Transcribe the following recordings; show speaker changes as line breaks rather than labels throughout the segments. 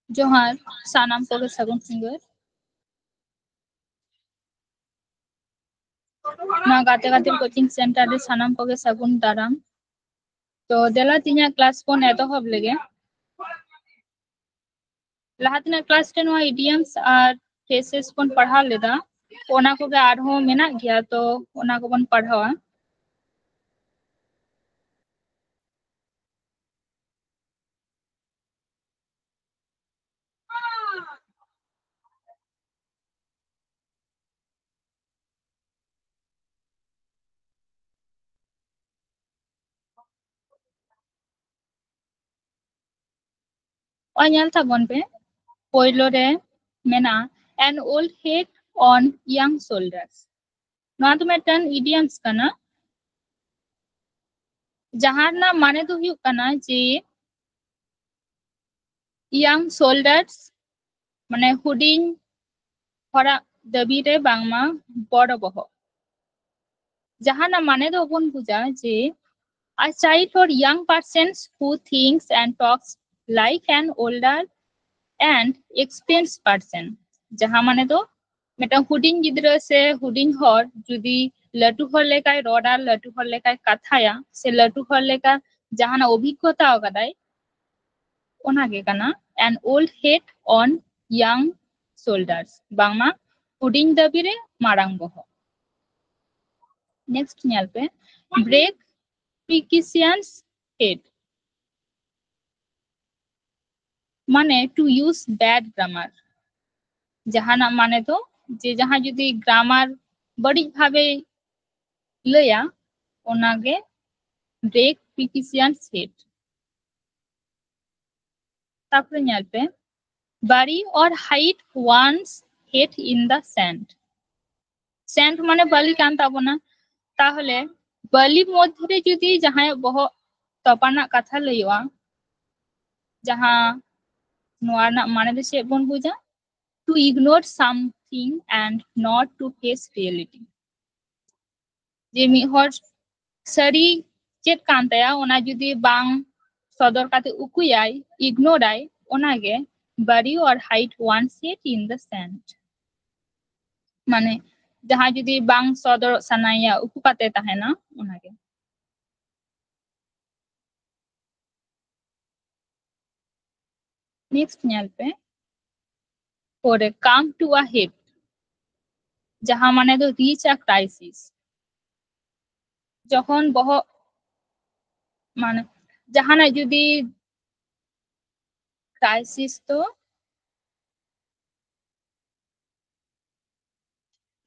जोहार सानाम को सगुन सिंगर ना गाते गाते कोचिंग सेंटर रे सानाम को सगुन दाराम तो देला तिना क्लास कोन एतोहब लेगे लहातना क्लास 10 वा इडियम्स और फ्रेसेस कोन पढ़ा लेदा ओना को आरहो मेना गया तो ओना को बन पढ़ावा ᱛᱟᱵᱚᱱ ᱯᱮ ᱯᱳᱭᱞᱳ ᱨᱮ ᱢᱮᱱᱟ an old head on young shoulders ᱱᱚᱣᱟ ᱫᱚ ᱢᱤᱫᱴᱟᱝ idioms ᱠᱟᱱᱟ ᱡᱟᱦᱟᱸ ᱨᱮᱱᱟᱜ ᱢᱟᱱᱮ ᱫᱚ ᱦᱩᱭᱩᱜ ᱠᱟᱱᱟ ᱡᱮ young shoulders ᱢᱟᱱᱮ ᱦᱩᱰᱤᱧ ᱦᱚᱲᱟᱜ ᱫᱟᱹᱵᱤ ᱨᱮ ᱵᱟᱝᱢᱟ ᱵᱚᱲ ᱵᱚᱦᱚᱜ ᱡᱟᱦᱟᱸᱱᱟᱜ ᱢᱟᱱᱮ ᱫᱚ ᱵᱚᱱ ᱵᱩᱡᱟ ᱡᱮ a child or young person who thinks and talks like an older and experienced person jaha mane do metan huding gidra se huding hor judi latu hor lekai roda latu hor lekai kathaya se latu hor leka jahana obhiggota akadai ona ge kana an old head on young shoulders bangma huding dabire marang boho next nyal pe break precisians head মানে to use bad grammar জাহানা মানে তো যে যাহা যদি grammar বড়ি ভাবে লয়া ওনাগে break প্রিকিশিয়ান set তারপরে ñalpe bury or hide one's head in the sand sand মানে বালি কান তাবনা তাহলে বালি মধ্যে যদি যাহায় বহ তপানা কথা লইয়া যাহা নোয়ানা মানে দে সে বন বুঝা to ignore something and not to face reality যে মি হর সারি চেত কান তায়া ওনা যদি বাং সদর কাতে উকুয়াই ইগনোরাই ওনাগে bury or hide one's head in the sand মানে যাহা যদি বাং সদর সানাইয়া উকু কাতে তাহেনা ওনাগে নেক্সট ñalpe পরে come to a head যাহা মানে তো reach a crisis যখন বহ মানে জাহানা যদি ক্রাইসিস তো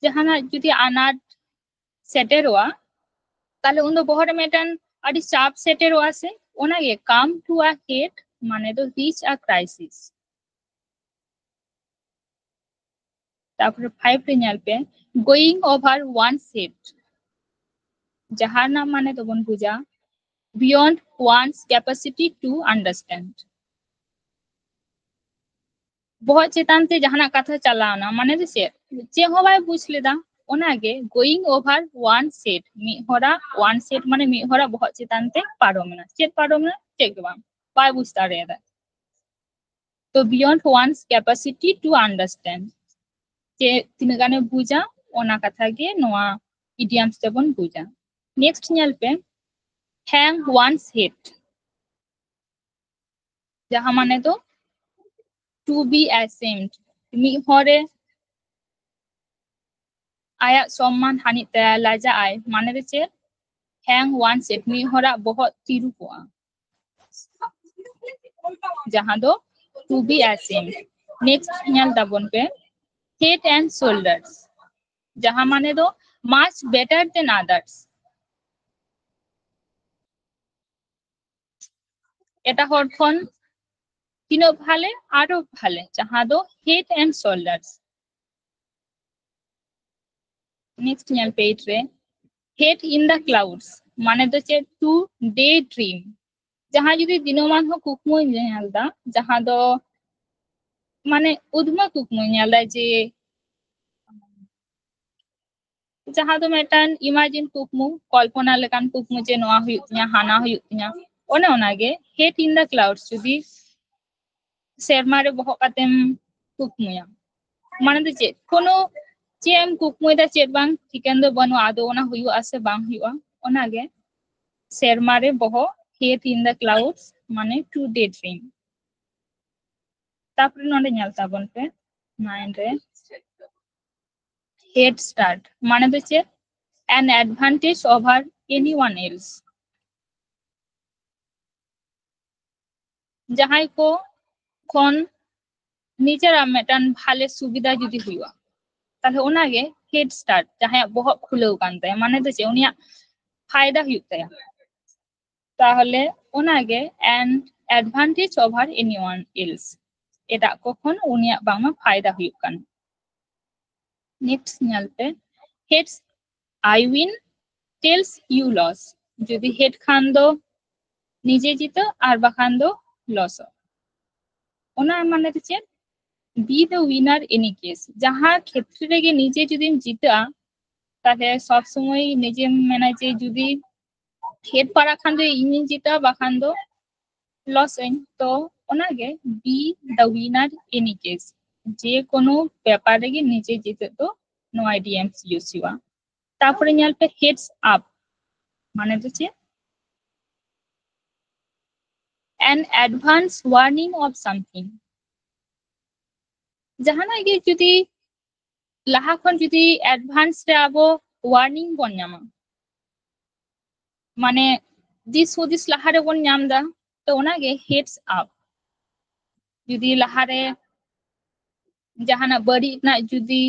জাহানা যদি আনাট সেটেরোয়া তাহলে উন দো বহরে মেটান আদি চাপ সেটেরোয়া আছে ওনাগে কাম টু আ হেড মানে তো রিচ আ ক্রাইসিস তারপরে 5 রে ñalpe going over one set যাহার নাম মানে তো বন বুঝা beyond one's capacity to understand बहुत चेतान ते जहाना कथा चलाना माने दे चे हो बाय बुझ लेदा ओनागे गोइंग ओवर वन सेट मी होरा वन सेट माने मी होरा बहुत चेतान ते पारोमना चेत पारोमना चेक बाम बाय बुझ दाड़ेदा तो beyond one's capacity to understand चे तिनगाने बुझा ओना कथा गे नोआ इडियम्स ते बन बुझा नेक्स्ट ñal पे हैंग वन्स हेड जहां माने तो to be ashamed mi hore aya सम्मान हानि ते लाजा आय माने दे चे hang one set mi hora बहुत तिरु को जहां दो to be ashamed next ñal tabon पे head and shoulders जहां माने दो much better than others এটা হর খন তিনো ভালে আরো ভালে जहां दो head and shoulders next ñal page रे head in the clouds माने दो चे to daydream जहां जुदी दिनोमान हो कुकमु ñalda जहां दो माने उद्मा कुकमु ñalda जे जहां दो मेटान इमेजिन कुकमु कल्पना लेकान कुकमु जे नोआ हुयुतिया हाना हुयुतिया ओने ओनागे हेड इन द क्लाउड्स जुदी ᱥᱮᱨᱢᱟ ᱨᱮ ᱵᱚᱦᱚᱜ ᱠᱟᱛᱮᱢ ᱠᱩᱠᱢᱩᱭᱟ ᱢᱟᱱᱮ ᱫᱚ ᱪᱮᱫ ᱠᱳᱱᱳ ᱪᱮᱫ ᱮᱢ ᱠᱩᱠᱢᱩᱭᱫᱟ ᱪᱮᱫ ᱵᱟᱝ ᱴᱷᱤᱠᱟᱹᱱ ᱫᱚ ᱵᱟᱹᱱᱩᱜᱼᱟ ᱟᱫᱚ ᱚᱱᱟ ᱦᱩᱭᱩᱜᱼᱟ ᱥᱮ ᱵᱟᱝ ᱦᱩᱭᱩᱜᱼᱟ ᱚᱱᱟᱜᱮ ᱥᱮᱨᱢᱟ ᱨᱮ ᱵᱚᱦᱚᱜ head in the clouds মানে to daydream তারপরে নন্ডে ñal ᱛᱟᱵᱚᱱ ᱯᱮ 9 রে head start মানে তো চেত an advantage over anyone else jahay ko kon নিজেরা মেটান ভালো সুবিধা যদি হইয়া তাহলে ওনাগে হেড স্টার্ট যাহাই বহক খুলেও কান তাই মানে তো যে উনিয়া ফায়দা হুইউগ তায়া তাহলে ওনাগে an advantage over anyone else এটা কখন উনিয়া বাংলা ফায়দা হুইউগ কান next ñalpe heads I win tails you lose যদি হেড খান দো নিজে জিত আর বাখান দো লস ওনা মানে তো চেত be the winner any case যাহা ক্ষেত্রে রেগে নিজে যদি জিতা তাহলে সব সময় নিজে মেনে যে যদি হেড পারা খান দো ইনি জিতা বাখান দো লস হইন তো ওনাগে be the winner any case যে কোনো ব্যাপার রেগে নিজে জিতে তো নো আইডিএমস ইউজ হওয়া তারপরে ñalpe heads up মানে তো চেত an advance warning of something jahanag ge judi laha khon judi advance re abo warning bon nyama mane dis hudis laha re bon nyam da to onage heads up judi laha re jahana bari na judi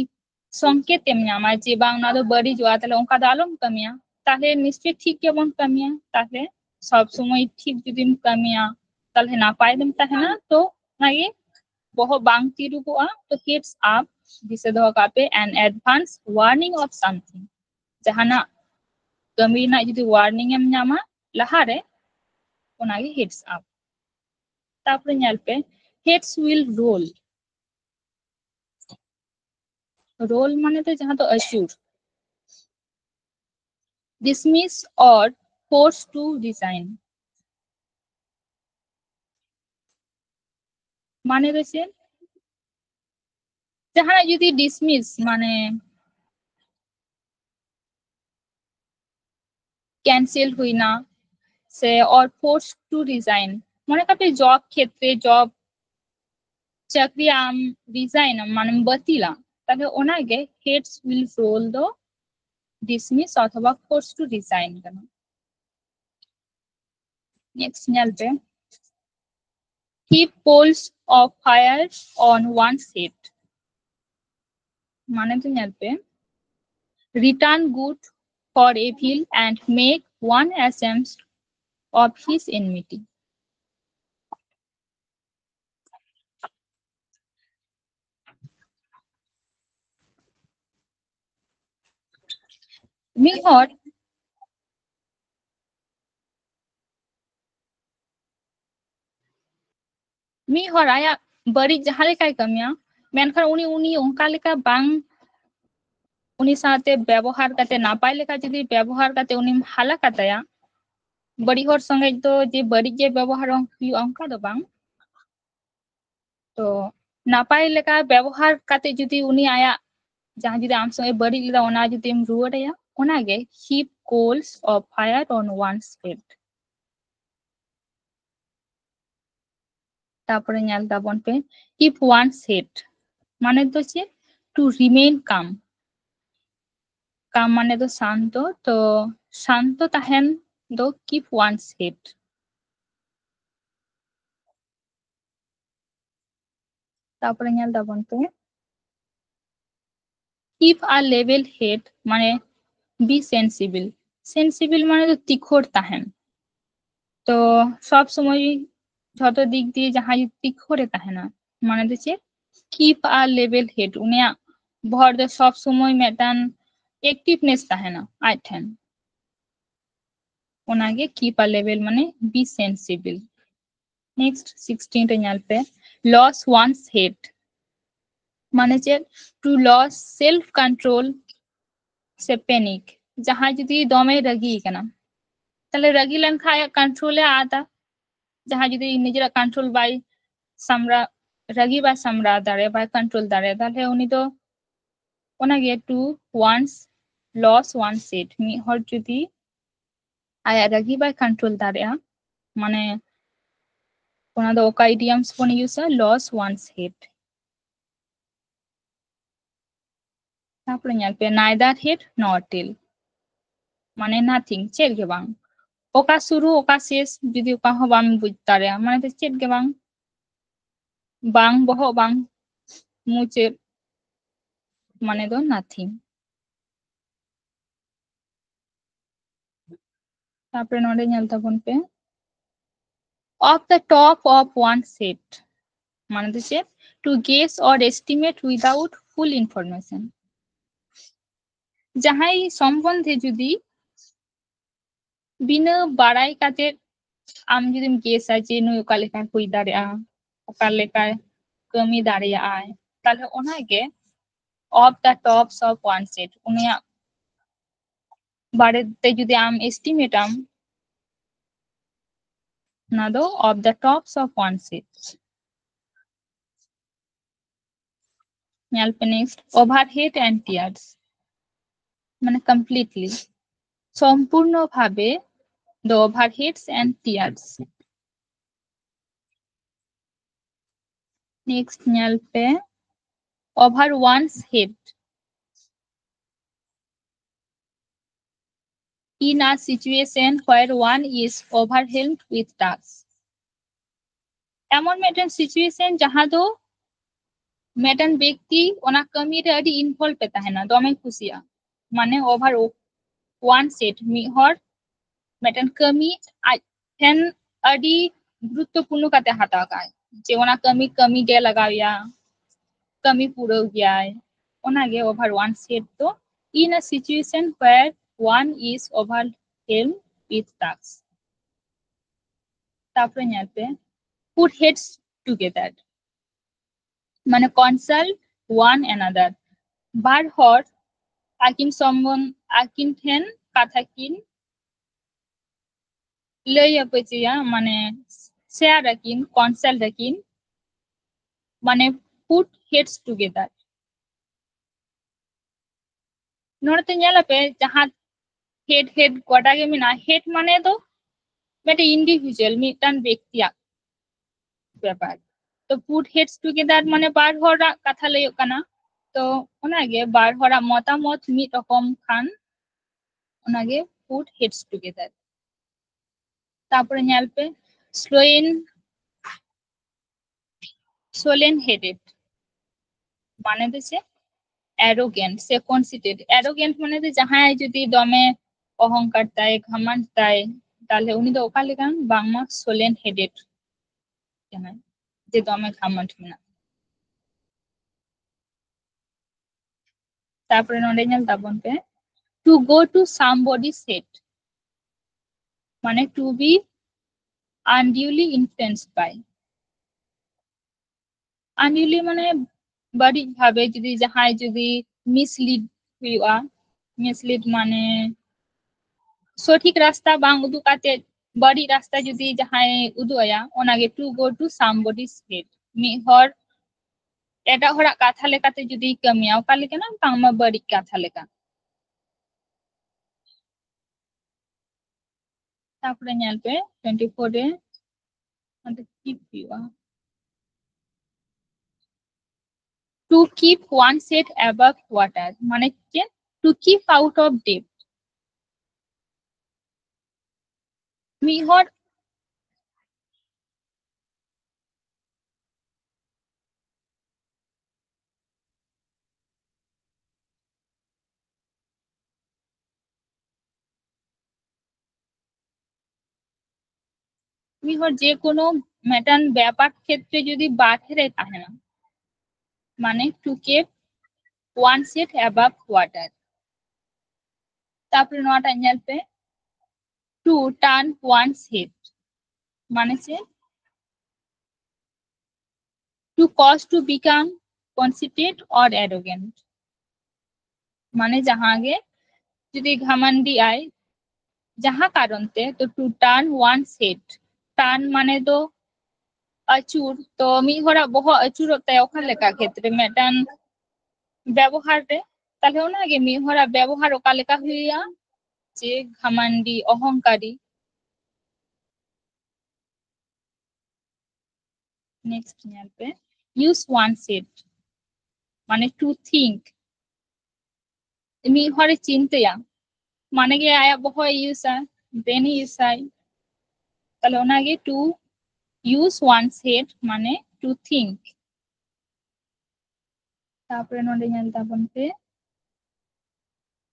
সংকেত em nyama je bang na do bari joa tale onka da alom kamiya tahle nischoi thik ge bon kamiya tahle সব সময় ঠিক যদি কামিয়া তাহলে না পাইলাম তাহলে না তো আগে বহু বাং তিরুগুয়া তো heads up দিছে দহ কাপে an advance warning of something jahana kami na judi warning em nyama lahare onage heads up tapore ñalpe heads will roll মানে তো jaha to assure dismiss or force to resign মানে রয়েছে যাহারা যদি dismiss মানে ক্যান্সেল হই না সে or force to resign মনে কাপে জব ক্ষেত্রে জব চাকরি রিজাইন মানে বাতিলা তাহলে ওনাকে হেডস উইল রোল দো ডিসমিস অথবা ফোর্স টু রিজাইন কেন next ñalpe keep coals of fire on one's head মানে তো ñalpe return good for evil and make one ashamed of his enmity mihor aya bari jaha lekai kamiya menkhan uni onka leka bang uni saate ব্যবহার kate napai leka jodi ব্যবহার kate uni hala kataya bari hor songe to je bari je ব্যবহার huyu onka do bang তো নাপাই লেখা ব্যবহার কাতে যদি উনি আয়া যাহা যদি আম সঙ্গে বড়ি লিদা ওনা যদি M রুয়াড়ায়া ওনাগে heap coals of fire on one's head তারপরে ñal tabon pe keep one's head মানে তো যে to remain calm মানে তো শান্ত তো শান্ত তাহেন do keep one's head তারপরে ñal tabon pe keep a level head মানে be sensible মানে তো তিখর তাহেন তো সব সময় যত দিক দিয়ে যাহা তিখরে তাহেনা মানে তো যে keep a level head উনিয়া ভর দে সব সময় মেটান অ্যাক্টিভনেস তাহেনা আইঠেন ওনাগে keep a level মানে be sensible নেক্সট 16 তে ñalpe loss one's head মানে যে to lose self control say panic যাহা যদি দমে রাগি কেনা তাহলে রাগি লেন খায় কন্ট্রোলে আতা যাহা যদি নিজেরা control by samra ragi by samra dare by control dare tahle uni do onage to once loss one set mi hor jodi aya ragi by control dare mane ona do oka idioms bon use loss one set tapore nyal pe neither head nor tail mane nothing chet ge bang oka suru oka ses jodi oka ho bam buj dare mane te chet ge bang boho bang muchet mane do nothing tapore node nyal tabon pe of the top of one set mane to chet to guess or estimate without full information jahai sombondhe jodi bina barai kate am judim guess a je nui oka leka hui dare oka leka kami dare ai tahle ona ge of the tops of one set unia bare te jodi am estimate am na do of the tops of one set nyal pe next overhead and tiers মানে completely সম্পূর্ণভাবে the overheads and tiers next nyal pe over one's head in a situation where one is overwhelmed with tasks এমন maintain situation যাহা দো maintain ব্যক্তি ওনা কমি রে আদি ইনভলভ পেতা है ना দমে খুশিয়া মানে ওভার ওয়ান সেট মি হর মেটেন কমি আইন আদি গুরুত্বপূর্ণ কাতে হাতা গায় যে ওনা কমি কমি গে লাগায়া কমি পুরো গিয়ায় ওনা গে ওভার ওয়ান সেট তো in a situation where one is overwhelmed with tasks তারপরে নিতে put heads together মানে consult one another bar hor akin someone akin ten kathakin লইয়া পেচিয়া মানে share akin consult akin মানে put heads together নড়তে nyala pe jaha head goda ge mina head mane do mete individual mitan ব্যক্তি ব্যাপার তো put heads together মানে বার হরা কথা লইও কানা তো ওনাগে বার হরা মতামত মি রকম খান ওনাগে put heads together তারপরে nyal pe solen headed মানে দেছে arrogant সে conceited arrogant মানে যে যাহাই যদি দমে অহংকার তাই ঘমন্ড তাই তাহলে উনি তো ওকা লেখান বাংলা solen headed কেন যে দমে ঘমন্ড না তারপরে নড়ে nyal tabon pe to go to somebody's head মানে to be unduly influenced by unduly মানে বাড়ি ভাবে যদি যাহাই যদি মিসলিড হইয়া মিসলিড মানে সঠিক রাস্তা বাং উদুকাতে বাড়ি রাস্তা যদি যাহাই উদুয়া ওনাগে to go to somebody's head মি হর এটা হরা কথা লেখাতে যদি কমিয়াও কালে কেন বাংমা বাড়ি কথা লেখা তারপরে nyal pe 24 এ আমাদের কি দিবা to keep one set above water মানে যে to keep out of debt মিহর মিহর যে কোনো মেটান ব্যাপার ক্ষেত্রে যদি বাহিরে থাকে না মানে to keep one set above water তারপরে নটা nyal pe to turn one's head মানে যে to cause to become conceited or arrogant মানে যাহাগে যদি ঘমন্ডি আয় যাহা কারণতে তো to turn one's head turn মানে তো achur to mi hora boho achurot tay oka leka khetre medan ব্যবহার রে তাহলে ওনাকে mi hora ব্যবহার oka leka huya যে ঘামান্ডি অহংকারী next nyalpe use one set মানে to think mi hore চিন্তেয়া মানে ge aya boho yusa then yusai তাহলে ওনাকে to use one set মানে to think তারপরে নোডে nyal tabon pe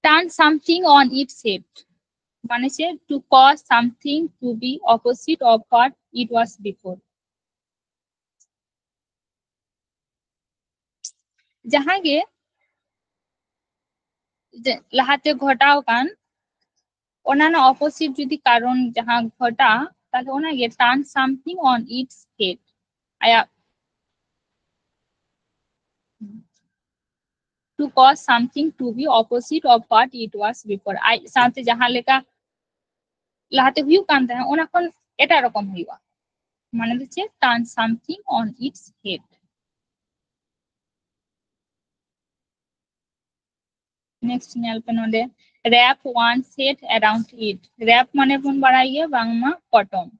turn something on its head মানে সে to cause something to be opposite of what it was before जहाँ गे लाहाते घटाओ कान ओनाना opposite जुदी कारण जहाँ घटा ताले ओना गे turn something on its head आया to cause something to be opposite of what it was before आई साथे जहाँ लेका लाहाते हुई कान ता ओना कौन एटा रकम हुआ माने दिच्छे turn something on its head next nyal pe node wrap one set around it wrap mane pun baraiye bangma cotton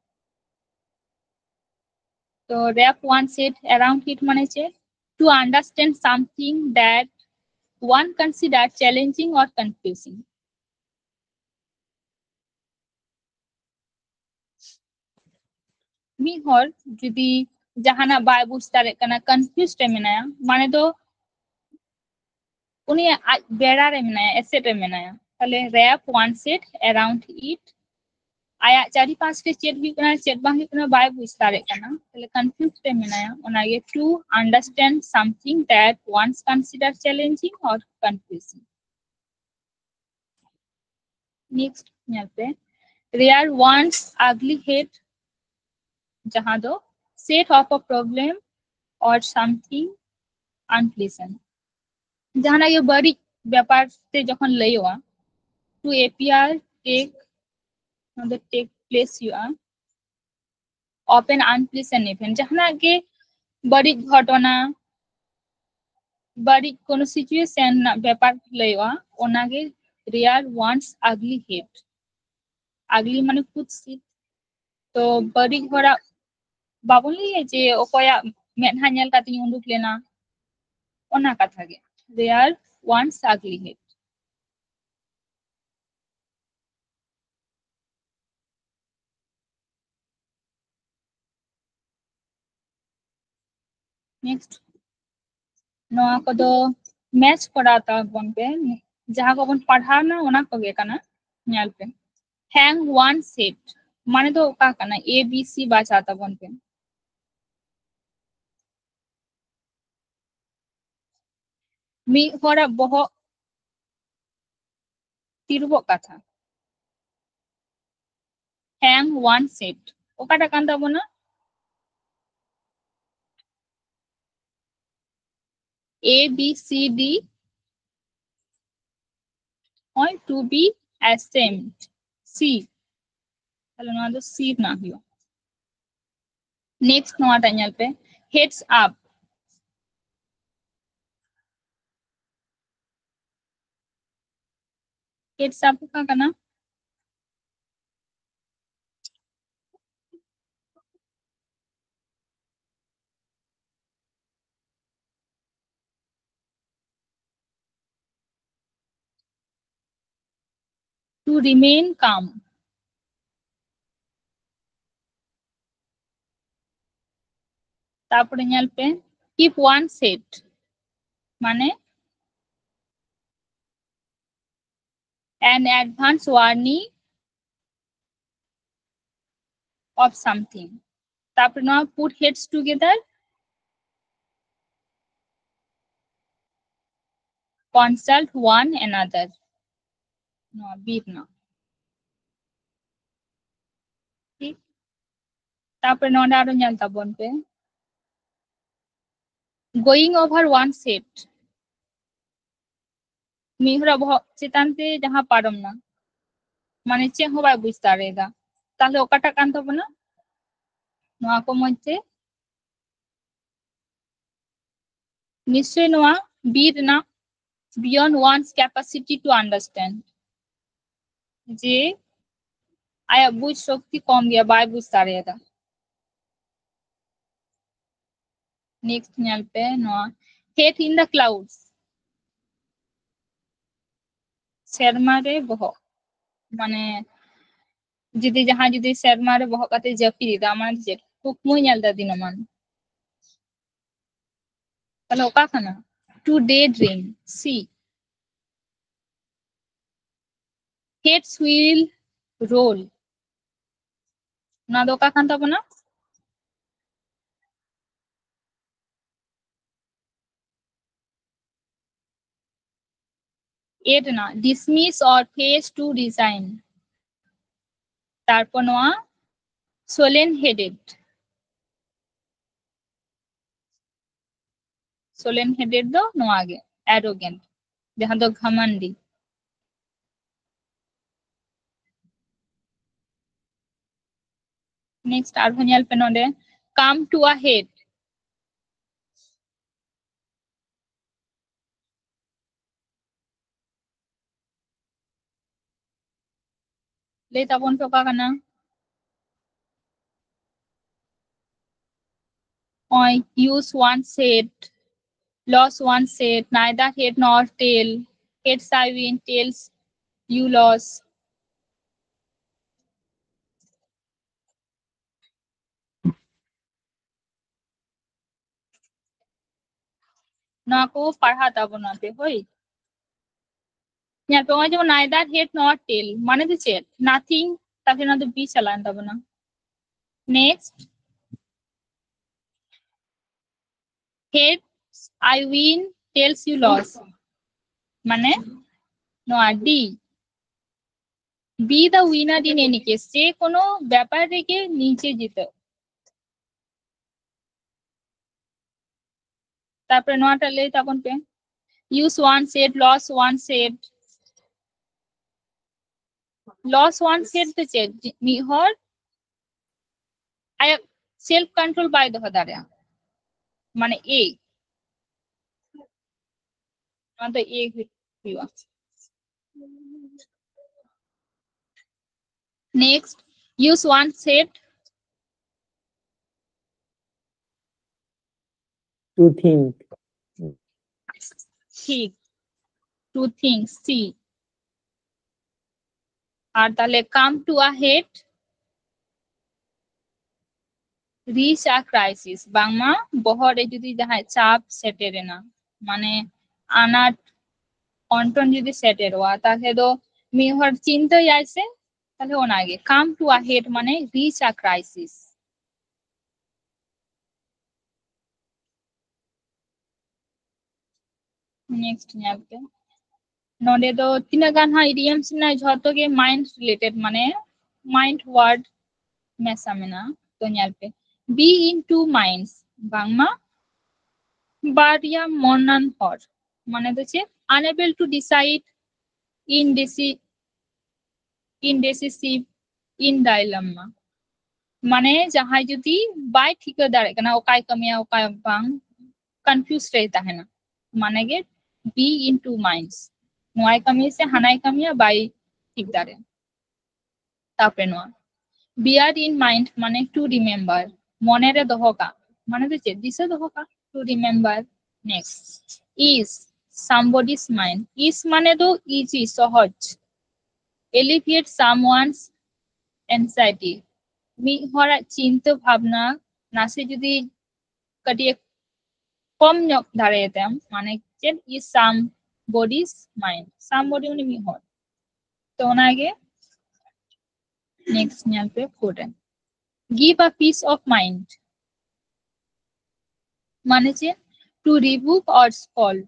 so wrap one set around it mane che to understand something that one consider challenging or confusing mi hor judi jahana bai bujh dare kana confused re menaya mane do uni bera re menaya asset re menaya tale wrap one set around it aya chari pass ke chet bi kana chet bang kana bai bujh dare kana tale confused re menaya ona ge to understand something that one consider challenging or confusing next nyalpe rear one's ugly head jahan do set of a problem or something unpleasant जहां ये बड़ी व्यापार से जखन लइवा to appear take take place you are of an unpleasant event जहां के बड़ी घटना बड़ी कोनो सिचुएशन ना व्यापार लइवा ओना के rear one's ugly head ugly माने कुत्सित तो बड़ी घोड़ा बाबुन लिए जे ओकोया मेदहा नेल काती उंडुक लेना ओना कथा गे rear one's ugly head next नोआ को दो मैच कराता बन पे जहां को बन पढ़ा ना ओना को गे कना नेल पे hang one set माने तो का कना a b c बाचाता बन पे मी होरा बहो तिरबो कथा hang one set ओकाटा कांदा बना a b c d or to be ashamed c তাহলে নোয়া দো c না হিও नेक्स्ट নোয়াটা নেল पे heads up heads up का कना to remain calm তারপরে নেল पे keep one set মানে an advance warning of something তারপরে নোয়া put heads together consult one another no beat না ঠিক তারপরে নোয়াটা আরো নেল তাবন पे going over one set মিহরা চেতান্তে যাহা পারম না মানে চে হবাই বুঝ দাঁড়েগা তাহলে ওকাটা কান তব না নোয়া কো মধ্যে निश्चय नोआ बी रना beyond one's capacity to understand जे आया बुझ शक्ति कम गया बाय बुझ दाड़ेगा नेक्स्ट ᱧᱮᱞ पे नोआ head in the clouds Sharma रे बहक माने जुदी जहां जुदी शर्मा रे बहक काते जपीदा माने जे कुकमु ᱧᱮᱞदा दिनमान तले ओका खाना to daydream see heads will roll ना दो का खान ताबना एट ना dismiss or face to resign तारपन नोआ solemn headed दो नोआ आगे arrogant जहां दो घमंडी नेक्स्ट आरहो ᱧᱮᱞ पे नोडे come to a head ले ताबन पे का करना use one said lost one said neither head nor tail heads I win tails you lose ना को पढ़ा ताबना पे होई ᱧᱮᱞ पे जो neither head nor tail माने तो चेत nothing ताके ना तो बी चलान ताबना next heads I win tails you lose माने नो डी be the winner in any case যে কোনো ব্যাপার রেখে নিচে যেতে তারপরে নোটা লে তখন पे use one said lost one said lost one said तो चेत मिहर आया सेल्फ कंट्रोल बाय दो हदारे माने ए मतलब ए हुआ next use one said
to think
ठीक to think see আর তাহলে come to a head reach a crisis बांगमा बहरे जुदी जहां चाप सेटेरे ना माने आनाट অন্টন যদি সেটের ওয়া তাহলে তো মিহর চিন্তা আইছে তাহলে ওন আগে কাম টু আ হেড মানে রিচ আ ক্রাইসিস नेक्स्ट ᱧᱮᱞᱯᱮ नोडे दो तीना गान हा इडियम्स ना झतो के माइंड रिलेटेड माने माइंड वर्ड मेसा मेना तो ᱧᱮᱞᱯᱮ बी इन टू माइंड्स बांगमा बारिया मनान हर माने तो चे unable to decide indecisive in dilemma माने जहां जुदी बाय ठीक दाड़े कना ओकाय कमिया ओकाय बांग कंफ्यूज रहता है ना माने गे बी इन टू माइंड्स नोआय कमी से हनाय कमिया बाय ठीक दाड़े तापरे नोआ बियर इन माइंड माने टू रिमेम्बर मने रे दोहका माने तो चे दिसे दोहका to remember next is somebody's mind is माने तो इजी सहज alleviate someone's anxiety मी हरा चिंता भावना नासे जुदी कटिए कम ᱧᱚᱜ दाड़ेताम माने chain is somebody's mind somebody उनी मी हर तो ओनागे नेक्स्ट ᱧᱮᱞᱯᱮ कोडे give a peace of mind माने चे to rebuke or scold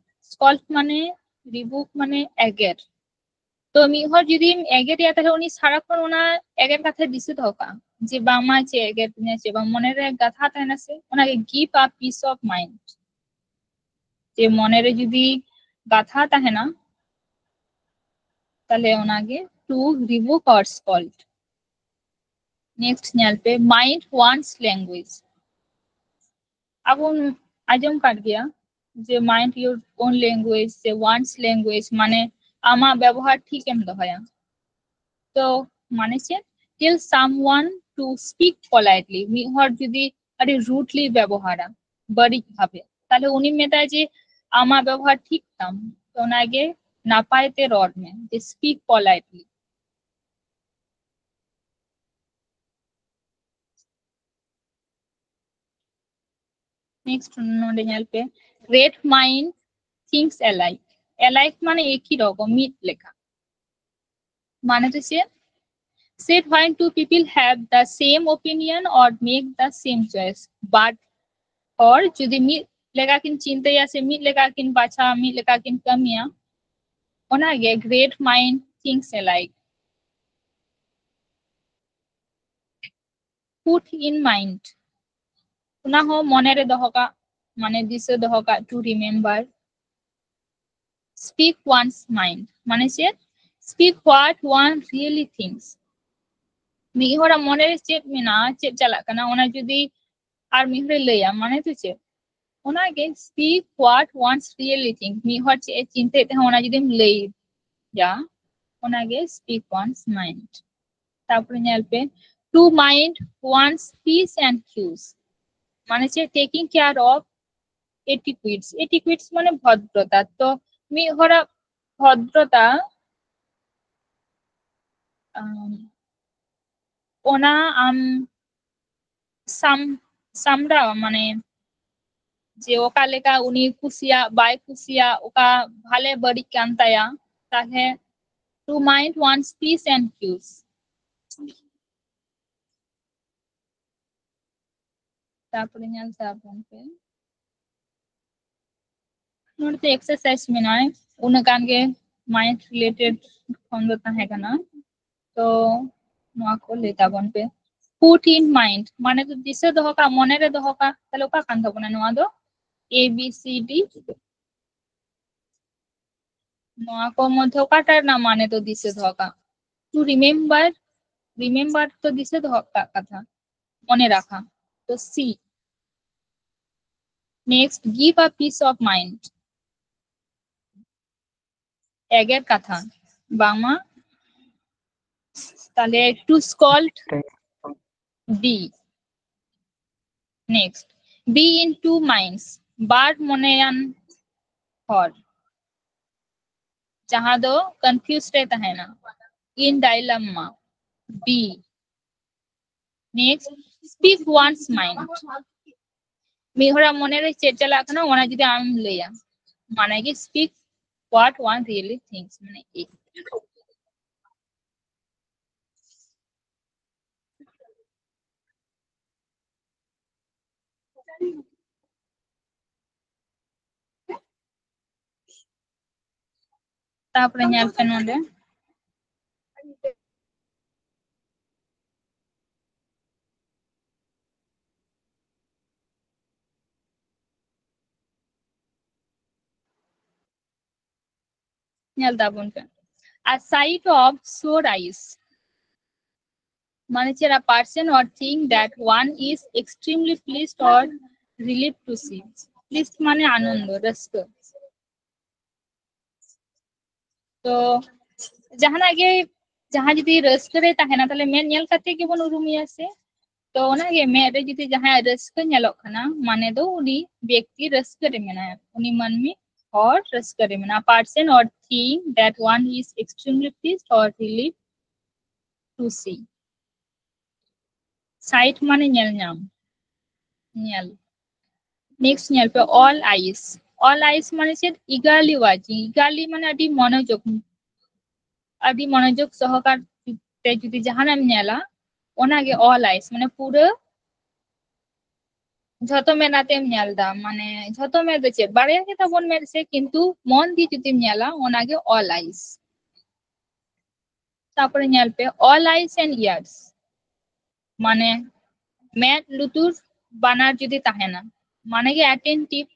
माने rebuke माने एगेर तो मिहर जुदी एगेर या ताहले उनी साराक्षण ओना एगेर कथा दिसे धोका जे बामा चे एगेर ने चे बा मने रे कथा ताहना से ओनाके give a piece of mind जे मने रे जुदी कथा ताहना ताहले ओनाके टू रिबुक और स्कॉल्ड नेक्स्ट ᱧᱮᱞᱯᱮ माइंड वन्स लैंग्वेज अब आजम काट गया যে মাইন্ড ইউর ওন ল্যাঙ্গুয়েজ, যে ওয়ান্স ল্যাঙ্গুয়েজ মানে আমার ব্যবহার ঠিক এম দহয়া। তো মানে চেদ tell someone to speak politely, মিদ হড় যদি আরে রুডলি ব্যবহারা বাড়িজ ভাবে, তাহলে উনি মেটায় যে আমার ব্যবহার ঠিক তাম, তো ওনাকে নাপাইতে রড মে যে স্পিক পলাইটলি। নেক্সট নোডে ñেল পে great mind things alike. Alike মানে একই রকম, মিট লেখা মানে তো সে said when two people have the same opinion or make the same choice, but or যদি মিট লেখা কিন চিনতে আসে, মিট লেখা কিন বাছা, মিট লেখা কিন কামিয়া, ওনাকে great mind things alike. put in mind ওনা হো মনেরে দহকা মানে দিশে দহকা, to remember. speak one's mind মানে সে speak what one really thinks, মিহরা মনের চেত মিনা চেত চালাক কানা ওনা যদি আর মিহরে লইয়া মানে তো চেত ওনাকে speak what one's really think, মিহর চে চিন্তে তে ওনা যদি লই যা ওনাকে speak one's mind। তারপরে ñelpe to mind one's peace and cues মানে যে টেকিং কেয়ার অফ এটিকুইটস। এটিকুইটস মানে ভদ্রতা, তো মিহরা ভদ্রতা ওনা সাম সামরা মানে যে ওকা লেখা উনি কুসিয়া বাই কুসিয়া ওকা ভালে বাড়ি কান্তায়া, তাহলে to mind one's p's and q's. তারপরে ñel sabon pe note exercise में ना उन कान के माइंड रिलेटेड खंड ताहे कना, तो नोआ को लेता बन पे पुट इन माइंड माने तो दिसे दहका मने रे दहका, ताले ओका कान थबना नोआ दो ए बी सी डी, नोआ को मध्य ओकाटार ना माने तो दिसे दहका। टू रिमेम्बर, रिमेम्बर तो दिसे दहका कथा मने राखा, तो सी। Next give a piece of mind एगेर कथा बांगमा, তাহলে টু স্কল্ড বি। Next be in two minds বার মনেয়ান হর जहां दो कंफ्यूज रहता है ना, इन डायलम्मा बी। नेक्स्ट स्पीक वन्स माइंड मिहरा मने रे चेत चला कना ओना जदी आम लेया माने कि speak what one really thinks माने ए। तापरे ñel पे नोंडे ñel tabon पे a sight of sore eyes মানে a person or thing that one is extremely pleased or relieved to see। pleased মানে আনন্দ রস্ক, तो जहां आगे जहां जदी रस्क रे ताहेना ताले मेन ñel काते के बन उरुमिया से, तो ओना गे मे रे जदी जहां रस्क ñelok खाना माने दो उनी व्यक्ति रस्क रे मेना उनी मनमी और रस्क रे मेना पर्सन और thing that one is extremely pleased और रिलीव्ड टू सी। साइट माने ñel ñam ñel। Next ñel पे ऑल आइज, ऑल आइज माने से इगारली वाचिंग, इगारली माने अडी मनोजोग, अडी मनोजोग सहकार ते जदी जहानाम ñela ओनागे ऑल आइज माने पूरा झतो मेनातेम ñelदा माने झतो में दो चेत बारे के तबन में से किंतु मन दी जदी ñela ओनागे ऑल आइज। तारपरे ñel पे ऑल आइज एंड इयर्स माने मेद लुतुर बानार जदी ताहेना माने के अटेंटिव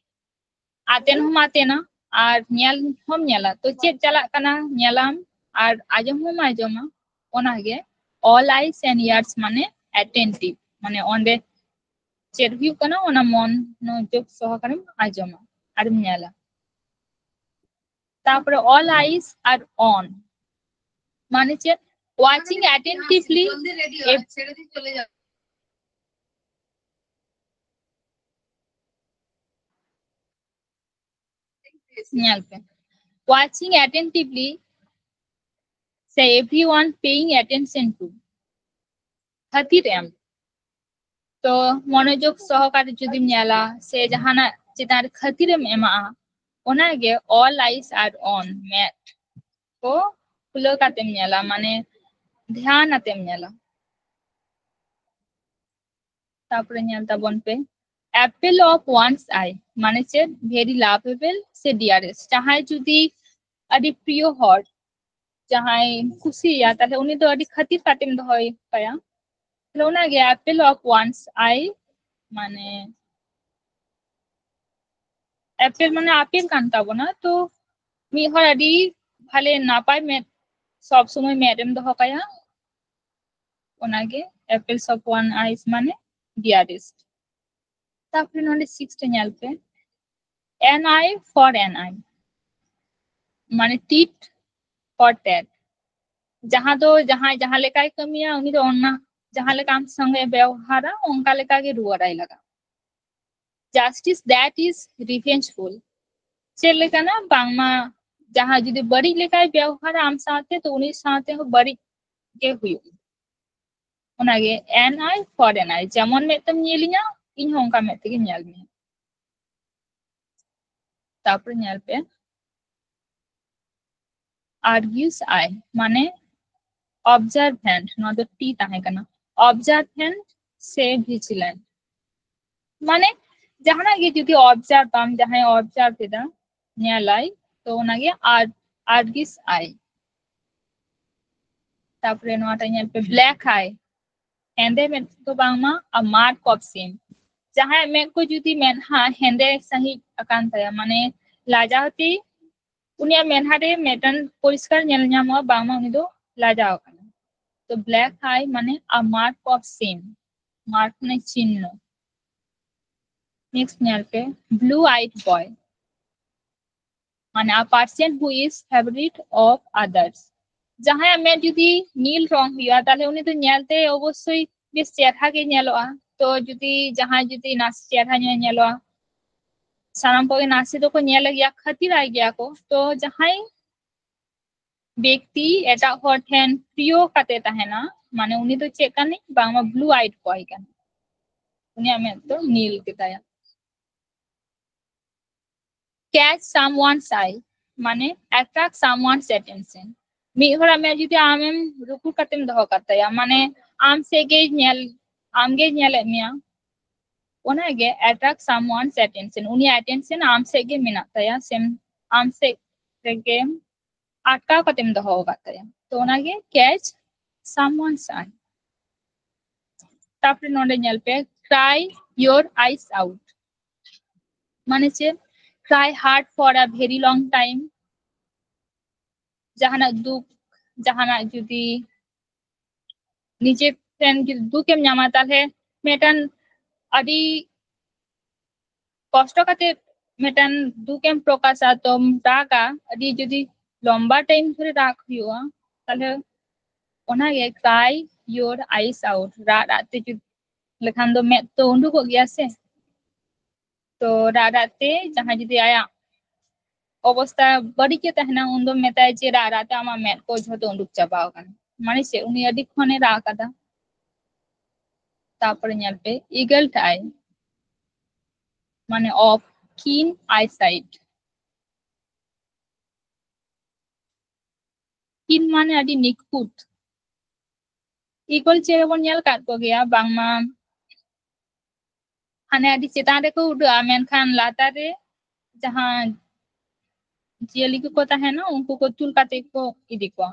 आतेन हम आतेना और ñel हम ñela, तो चेत चला कना ñelam और आजम हम आजमा ओनागे ऑल आइज एंड इयर्स माने अटेंटिव माने ओंडे चेत हुयु कना ओना मन नोजोग सहकारेम आजमा। আর মেলা তারপরে all eyes are on মানে যে watching attentively watching attentively say everyone paying attention to khatir em to monojog sahakare jodi nyela se jahana chetar khatir em ema ona ge all eyes are on mat ko khulo katem nyela mane dhyan atem nyela তারপরে nyel tabon pe apple of one's eye মানে যে very lovable se dearest jahay jodi adi priyo hor jahay khushi ya tale uni to adi khatir katem dohoy kaya tale ona ge apple of one's eye মানে apple মানে apple কান tabona to mi hor adi bhale napai met sob somoy madam doho kaya onage apples of one eyes মানে dearest তারপরে নলে 6 টা nyel pe an eye for an eye মানে tit for tat jaha do jahan lekai kamiya uni do onna jahan leka am sange ব্যবহারা onka leka ge ruwarai laga justice that is revengeful che leka na bangma jaha jodi bari lekai ব্যবহারা am saate to uni saate ho bari ge huyu onage an eye for an eye jemon metam nyelinya ᱤᱧ ᱦᱚᱸ ᱚᱱᱠᱟ ᱢᱮᱫ ᱛᱮᱜᱮ ᱧᱮᱞ ᱢᱮ তারপরে nyel pe argues eye মানে observant no do t tahe kana observant se vigilant মানে jahana ge jodi observe am jahay observe eda nyelai to onage argues eye তারপরে নোটা nyel pe black eye hende med to bangma a mark of sin jahay med ko jodi menha hende sahi akan taya mane lajahati unia menhare metan poriskar nyel nyamo bangma uni do lajaw kana to black eye mane a mark of sin mark mane chinno next nyel pe blue eyed boy mane a person who is favorite of others jahay ame jodi nil rong huya tale uni to nyelte obossoi besh cherha ge nyeloa to jodi jahay jodi nas cherha nyeloa sanam koge nasi doko nyele gya khatir ai gya ko to jahay ব্যক্তি এটা হর ঠেন প্রিয় কাতে তাহেনা মানে উনি তো check কানে Bangla blue I'd বয় কেন উনি আমি তো নীল কেতায়া catch someone's eye মানে attract someone's attention mi hor ame jodi amem ruku katem doho kataya মানে am se ge nyel am ge nyele mia ona ge attract someone's attention uni attention am se ge minat taya sem am se ge atka katem doho kataya to ona ge catch someone's eye তারপরে নলে nyel pe cry your eyes out মানে যে cry hard for a very long time jahana duk jahana jodi nije friend jodi dukem nyama tahe metan adi kosto kate metan dukem prokasha tom raga adi jodi lomba time dhore rag huyuga tahle ona ge cry your eyes out ra te jodi lekhan do met to undukog gya se to ra te jahan jodi aya অবস্থা বাড়ি কে তাহনা উন্দো মেতায় যে রাতে আমার মেট কো ঝতো উন্ডুক চাবাও কান মানে সে উনি আদি ক্ষণে রা কাদা তারপরে nyel pe eagle eye মানে of keen eyesight keen মানে আদি নিখুঁত eagle chere bon nyel kat ko gya bangma hane adi chetan re ko udu amen khan latare jahan जियली को ताहेना उनको को तुल काते को इदी को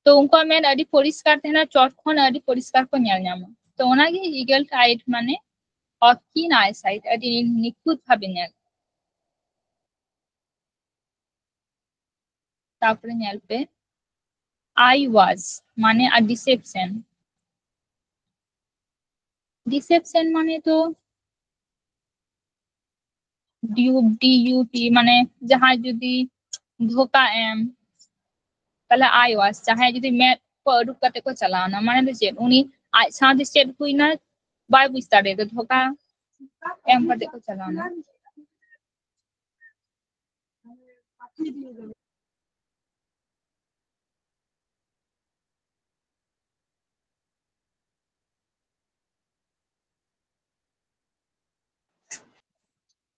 तो उनको मैं अडी परिष्कार तेना चट खन अडी परिष्कार को nyel nyama तो ओनागे eagle eyed माने of keen eyesight अडी निखुत भाबे nyel तारपरे nyel पे I was माने a deception माने तो DUT মানে jahan judi dhoka em tale I was jahan judi map ko uduk kate ko chalana mane do ched uni aj sath ched huina bai bujh dare to dhoka em kate ko chalana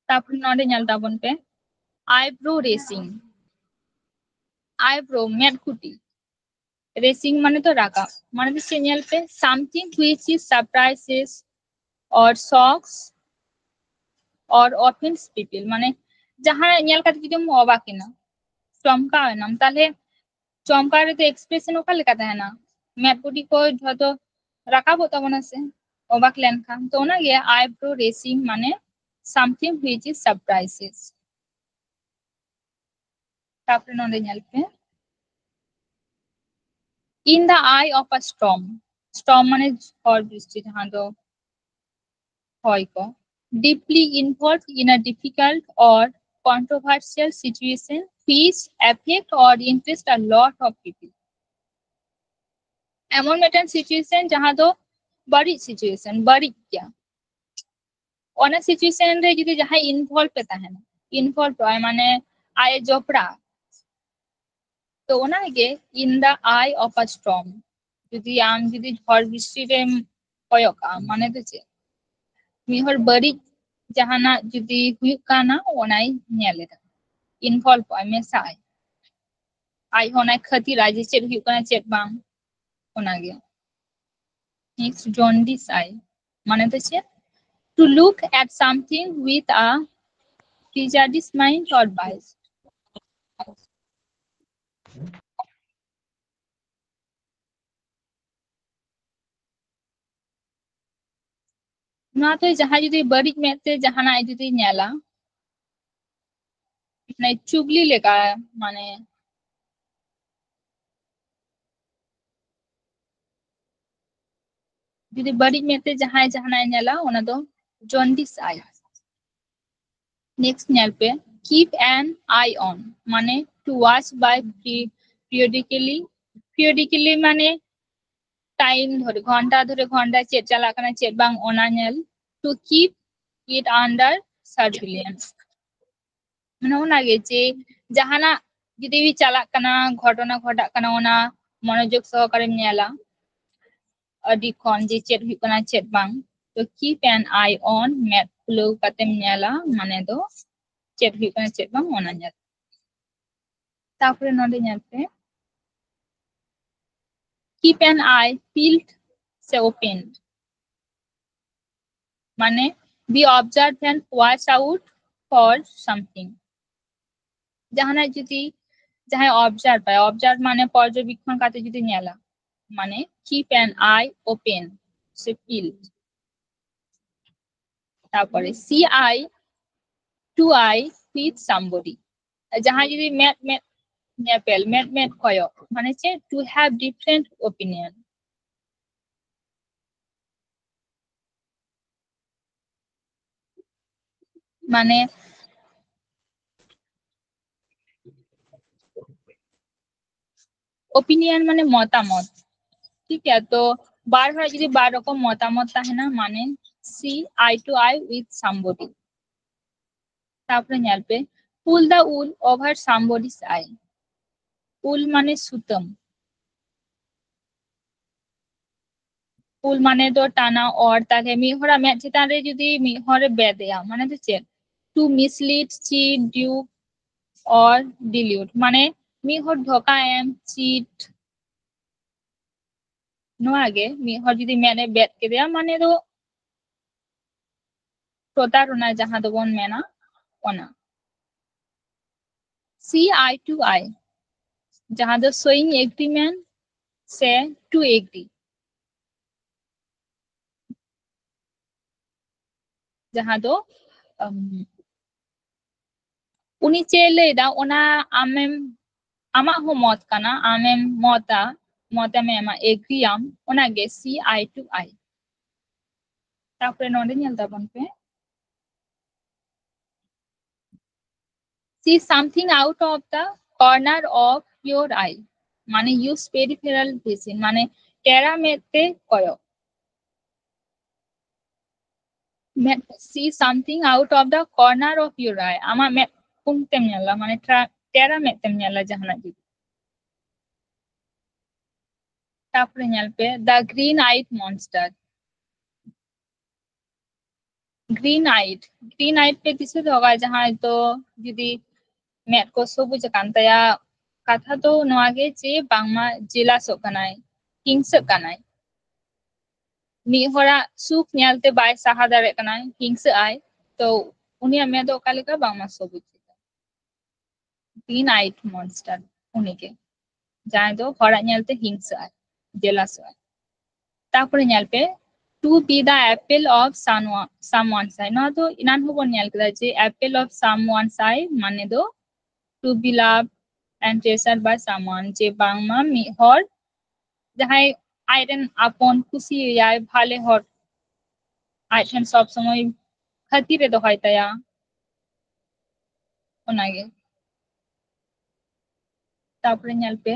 tapor node nyal tabon pe eyebrow racing eyebrow met kuti racing মানে তো রাখা মানে হচ্ছে nyal pe something which is surprises or shocks or offends people মানে jahan nyal kate jodi mo obak na চমকা হয় না তাহলে চমকার তো এক্সপ্রেশন ওকা লেখা থাকে না ম্যাটকুটি কো হয়তো রাখাবো তখন আছে অবাক লেনখান তো না গিয়ে আইব্রো রেসিং মানে সামথিং হুইচ ইজ সারপ্রাইজেস তারপরে নন্দে nyalpe in the eye of a storm মানে ঝড় বৃষ্টি jahan do hoy ko deeply involved in a difficult or controversial situation which affect or interest a lot of people এমন একটা situation যাহা তো বাড়ি situation বাড়ি क्या অনেক সিচুয়েশন রে যদি যাহা ইনভলভ পে তাহেনা ইনভলভ হয় মানে আয় জপড়া তো ওনাকে in the eye of a storm যদি আম যদি ঝড় বৃষ্টি রে কয়কা মানে তো চে মিহর বাড়ি জাহানা যদি হুইক কানা ওনাই নেলে ইনভলভ হয় মেসাই আই হনাই ক্ষতি রাজি চেট হুইক কানা চেট বাং ওনাগে নেক্সট জন্ডিস আই মানে তো চে to look at something with a prejudiced mind or bias. नोआ तो जहां जुदी बड़िज में ते जहाना जुदी नेला माने चुगली लेका माने जुदी बड़िज में ते जहां जहाना नेला ओना दो jaundice eye next नेल पे keep an eye on माने to watch by periodically माने টাইম ধরে ঘন্টা চেট চালা কানা চেট বাং ওনা nail to keep it under surveillance মানে ওনাগে যে জাহানা যদি চালাক কানা ঘটনা ঘটাক কানা ওনা মনোযোগ সহকারে নেলা আদি খন যে চেট হুই কানা চেট বাং তো keep an eye on map খুলো কাতে নেলা মানে তো চেট হুই কানা চেট বাং ওনা নেল তারপরে নদে নেলতে keep an eye peeled se open মানে be observed and watch out for something জাহানা যদি যাহাই অবজার্ভ মানে পর্যবেক্ষণ কাতে যদি নেলা মানে keep an eye open সে পিল তারপরে see eye to eye with somebody যাহাই যদি ম্যাট কয় মানে হচ্ছে to have different opinion মানে ওপিনিয়ন মানে মতামত ঠিক আছে তো বার হয় যদি 12 রকম মতামত থাকে না মানে see eye to eye with somebody তারপরে নেলপে pull the wool over somebody's eye পুল মানে সুতম পুল মানে তো টানা or তাকে মিহরা মে চিতারে যদি মিহরে বেদেয়া মানে তো চেন টু মিসলিড চিট ডিউক or dilute মানে মিহর ধোকা এম চিট নো আগে মিহর যদি মেনে বেদ কে দেয়া মানে তো প্রতারণা যাহা তো বন মেনা ওনা see eye to eye যাহা তো showing agreement say to agree যাহা তো উনি চেলে দা ওনা আমেম ama ho mot kana amem mota me ama agreeam ona ge see eye to eye তারপরে নন্দে নিয়াল দাবন পে see something out of the corner of your eye মানে use peripheral vision মানে টেরা মেতে কয়ো see something out of the corner of your eye ama me pungtem nyala mane টেরা মেতেম nyala jahana ji tapore nyalpe the green eyed monster green eyed pe किसे होगा जहां तो यदि med ko sobuj kan taya katha to noa ge je bangma jelasok kanai hingsak kanai mi hora suk nyalte bai saha dare kanai hingsa ai to unia med oka leka bangma sobuj green eyed monster unike jahan do hora nyalte hingsa ai jelasok ai tapore nyalpe to be the apple of someone's eye no to inan hobon nyal keda je apple of someone's eye mane do to be loved and treasured by someone je bangma mi hor jahai aiden apon kusi yai bhale hor aiden sob somoy khatire dohai taya onage tapore nyalpe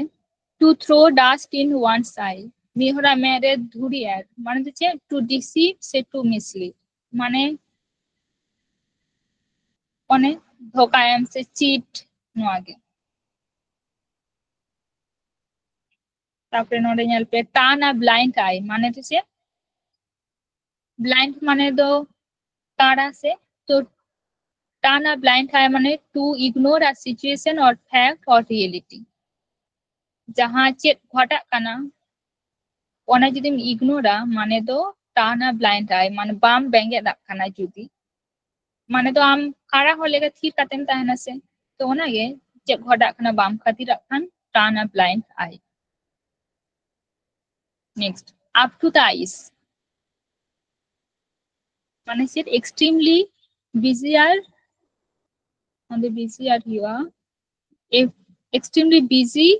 to throw dust in one's eye mi hora mere dhuri ad mane je to deceive se to mislead মানে অনেক ধোকায় আমছে cheat নোয়াগে তারপরে নোডে ñelpe টান আর blind I মানে হচ্ছে blind মানে দো তার আছে তো টান আর ব্লাইন্ড আই মানে two ignore a situation or fact or reality যাহা চেত ঘটা কানা ওনা যদি ইগনোরা মানে দো টান আর ব্লাইন্ড আই মানে বাম বেঙ্গে দাগ কানা যদি মানে তো আম কারা হলে গে থির কাতেম তাহেনা সে তো ওনাগে চেত ঘটা কানা বাম খাতির খান টান আর blind eye next up to the eyes মানে সে extremely busier on the busier you are if extremely busy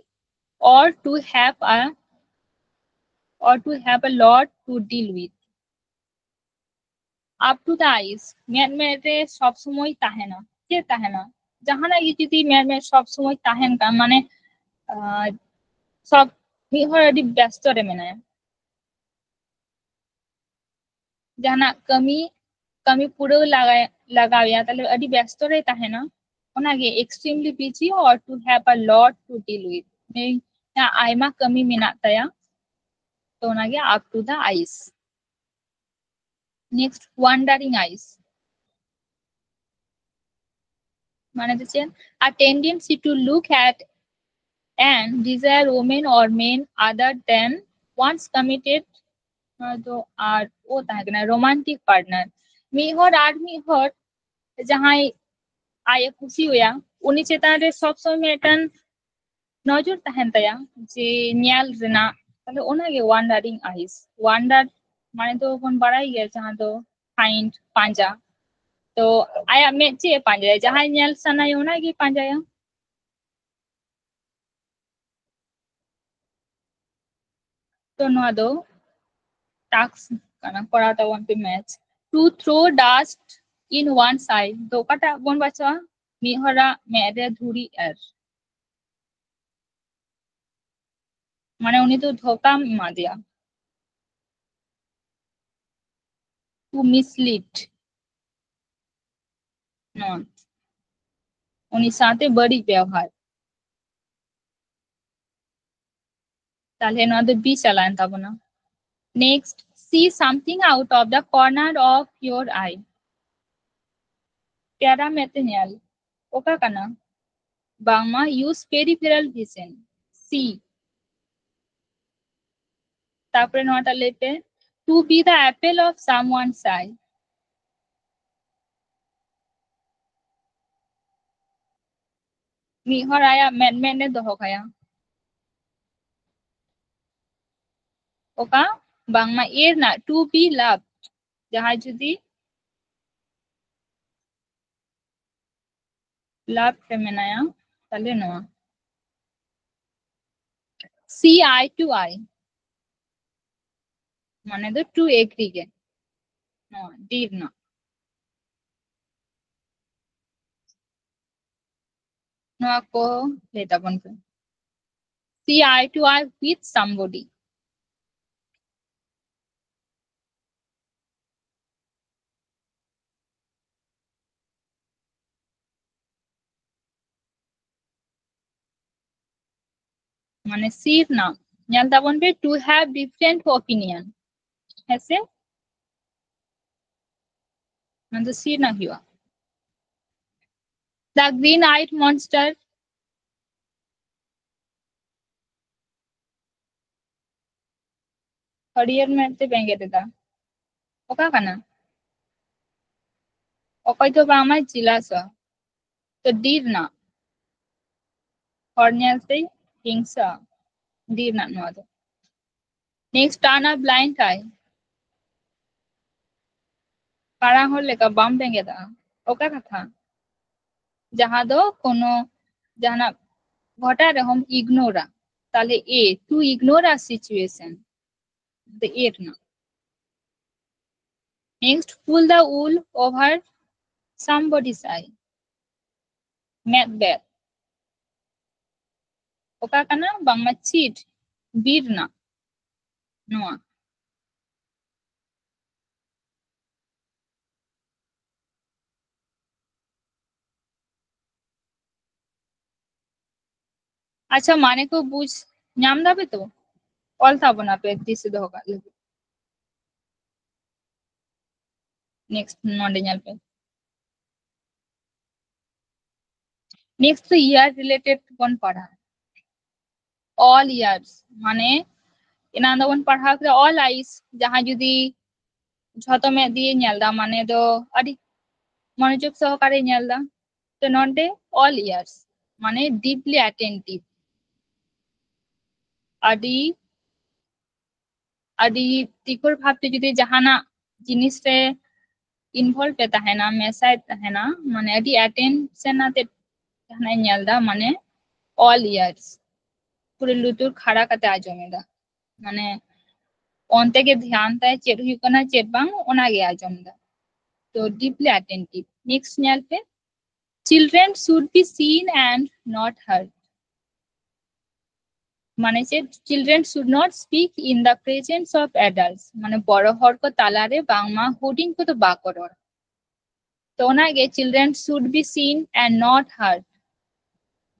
or to have a lot to deal with up to the eyes মেদ মেদে সব সময় তাহে না কে তাহে না জাহানা ই যদি মেদ মেদ সব সময় তাহেন কা মানে সব মিহর আদি ব্যস্ত রে মেনায় জাহানা কমি kami pura lagaya তাহলে আদি ব্যস্ত রে তাহে না ওনাগে extremely busy or to have a lot to deal with may na aima kami mena taya to onage up to the eyes next wandering eyes মানে হচ্ছে a tendency to look at and desire women or men other than one's committed তো আর ও থাকে না romantic partner মিহর আর মিহর যাহাই আয়ে খুশি হইয়া উনি চেতান রে সব সময় মেটান নজর তাহেন তায়া যে নিয়াল রেনা তাহলে ওনাগে ওয়ান্ডারিং আইস ওয়ান্ডার মানে তো কোন বাড়াই গিয়া যাহা তো ফাইন্ড পাঞ্জা তো আয়া মে চে পাঞ্জা যাহাই নিয়াল সানাই ওনাগে পাঞ্জায়া তো নোয়া দো টাস্ক কানা করাটা ওয়ান পে ম্যাচ to throw dust in one's eyes তো কাটা বন বাচ্চা মিহরা মেরে ধুরি আর মানে উনি তো ধোকা মা দিয়া টু মিসলিড নন উনি সাথে বড়ি ব্যবহার তাহলে নোয়া দো বি চালান তাবনা next see something out of the corner of your eye প্যারা মেতেনিয়াল ওকা কানা বাংমা use peripheral vision see তারপরে নোয়াটা লেপে to be the apple of someone's eye মিহর আয়া মেনে দহ খায়া ওকা বাংমা এর না to be loved যাহা যদি লাভ ফেমেনায়া তাহলে নোয়া see eye to eye মানে তো টু এগ্রিগে নোয়া ডিড না नवा को ले ताबन पे see eye to eye with somebody माने see ना ñal ताबन पे to have different opinion ऐसे মানে see ना हुआ the green eyed monster हरियर में ते बेंगे देता ओका काना ओकय तो बामा जिला सा तो डीर ना और ñal ते हिंसा डीर ना नवा दो next turn a blind eye parang hor leka bam benge da oka katha jaha do kono jahana ঘটা রকম ইগনোরা তাহলে এ to ignore a situation the এর না next pull the wool over somebody's eye Macbeth oka kana bangma cheat bir na noa আচ্ছা মানে কো বুঝ নাম দাবে তো অল থাকবো না পে দিছে দহ কাল নেক্সট নন্ডে ñal pe নেক্সট তো ইয়ার রিলেটেড কোন পড়া অল ইয়ার্স মানে ina do bon padha kre all eyes jaha judi jhoto me diye ñal da মানে do adi মনোযোগ সহকারে ñal da তো নন্ডে all ears মানে deeply attentive আদি আদি তিকর ভাবতে যদি জাহানা জিনিস রে ইনভলভ पे তাহেনা মেসায় তাহেনা মানে আদি অ্যাটেনশন আতে জাহানা ñal da মানে all ears পুরো লুতুর খাড়া কাতে আজমেদা মানে অন্তে के ध्यान ताय चेद हुई कना चेद बांग ओना गे आजमदा तो deeply attentive next ñal पे children should be seen and not heard মানে যে children should not speak in the presence of adults মানে বড় হর কো তালারে বাংমা হোর্ডিং কো তো বা করর তো না গে children should be seen and not heard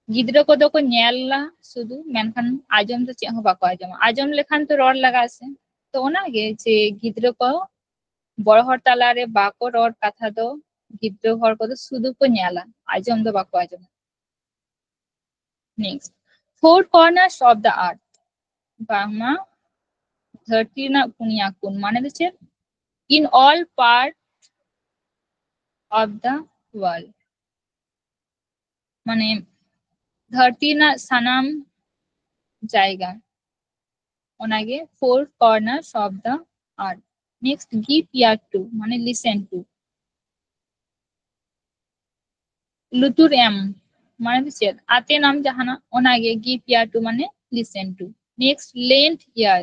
gidra ko do ko ñella শুধু মেনখান আজম তো চেহ বা কো আজম লেখান তো রড লাগা আছে তো না গে যে gidra ko বড় হর তালারে বা কো রড কথা তো gidra হর কো তো শুধু কো ñela আজম তো বা কো next four corners of the earth বাংমা 30 না পুনিয়া কোন মানে হচ্ছে in all parts of the world মানে 30 না সানাম জায়গা ওনাগে four corners of the earth next give ear to মানে listen to লুতুর এম মানে হচ্ছে আতে নাম জাহানা ওনাগে give ear to মানে listen to next lend ear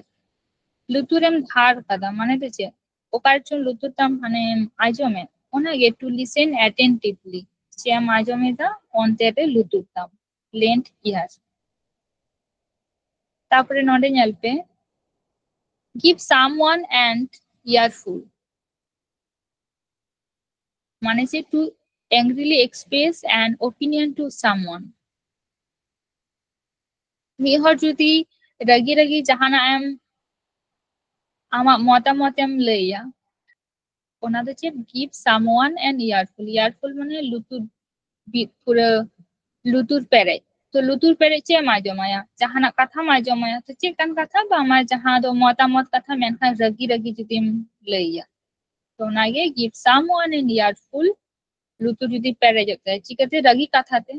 লুতুর এম ধার কাদা মানে হচ্ছে ওকার চুন লুতুর তাম মানে আজমে ওনাগে to listen attentively Siam ajomeda ontere lututam lent ear তারপরে নডে ñalpe give someone an earful মানে যে to angrily express an opinion to someone মিহর যদি রাগি রাগি জাহানা এম আমা মতামত এম লইয়া ওনাদে যে give someone an earful মানে লুতুর পুরো লুতুর পেরে তো লুতুর পেরে चे মাজমায়া জাহানা কথা মাজমায়া তো चे কান কথা বা আমার জাহা দো মতামত কথা মেনখান রাগি রাগি যদি লইয়া তো নাগে give someone an earful লুতুর যদি পেরে যেতে চিকাতে রাগি কথাতে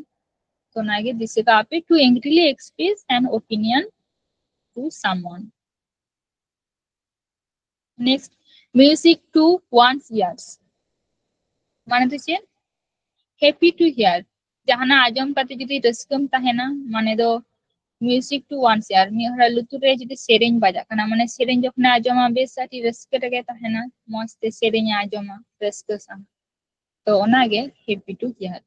তো নাগে দিছে কা আপে to angrily express an opinion to someone next music to one's ears মানে তো चे happy to hear জাহানা আজম কাতে যদি রসকম তাহেনা মানে দো মিউজিক টু ওয়ান্স ইয়ার মিহরা লুতুরে যদি সেরেঞ্জ বাজা কানা মানে সেরেঞ্জ যখন আজমা বেশ সাথী রসকেটাকে তাহেনা মস্তে সেরেঞ্জ আজমা রসক সা তো ওনাগে হ্যাপি টু হিয়ার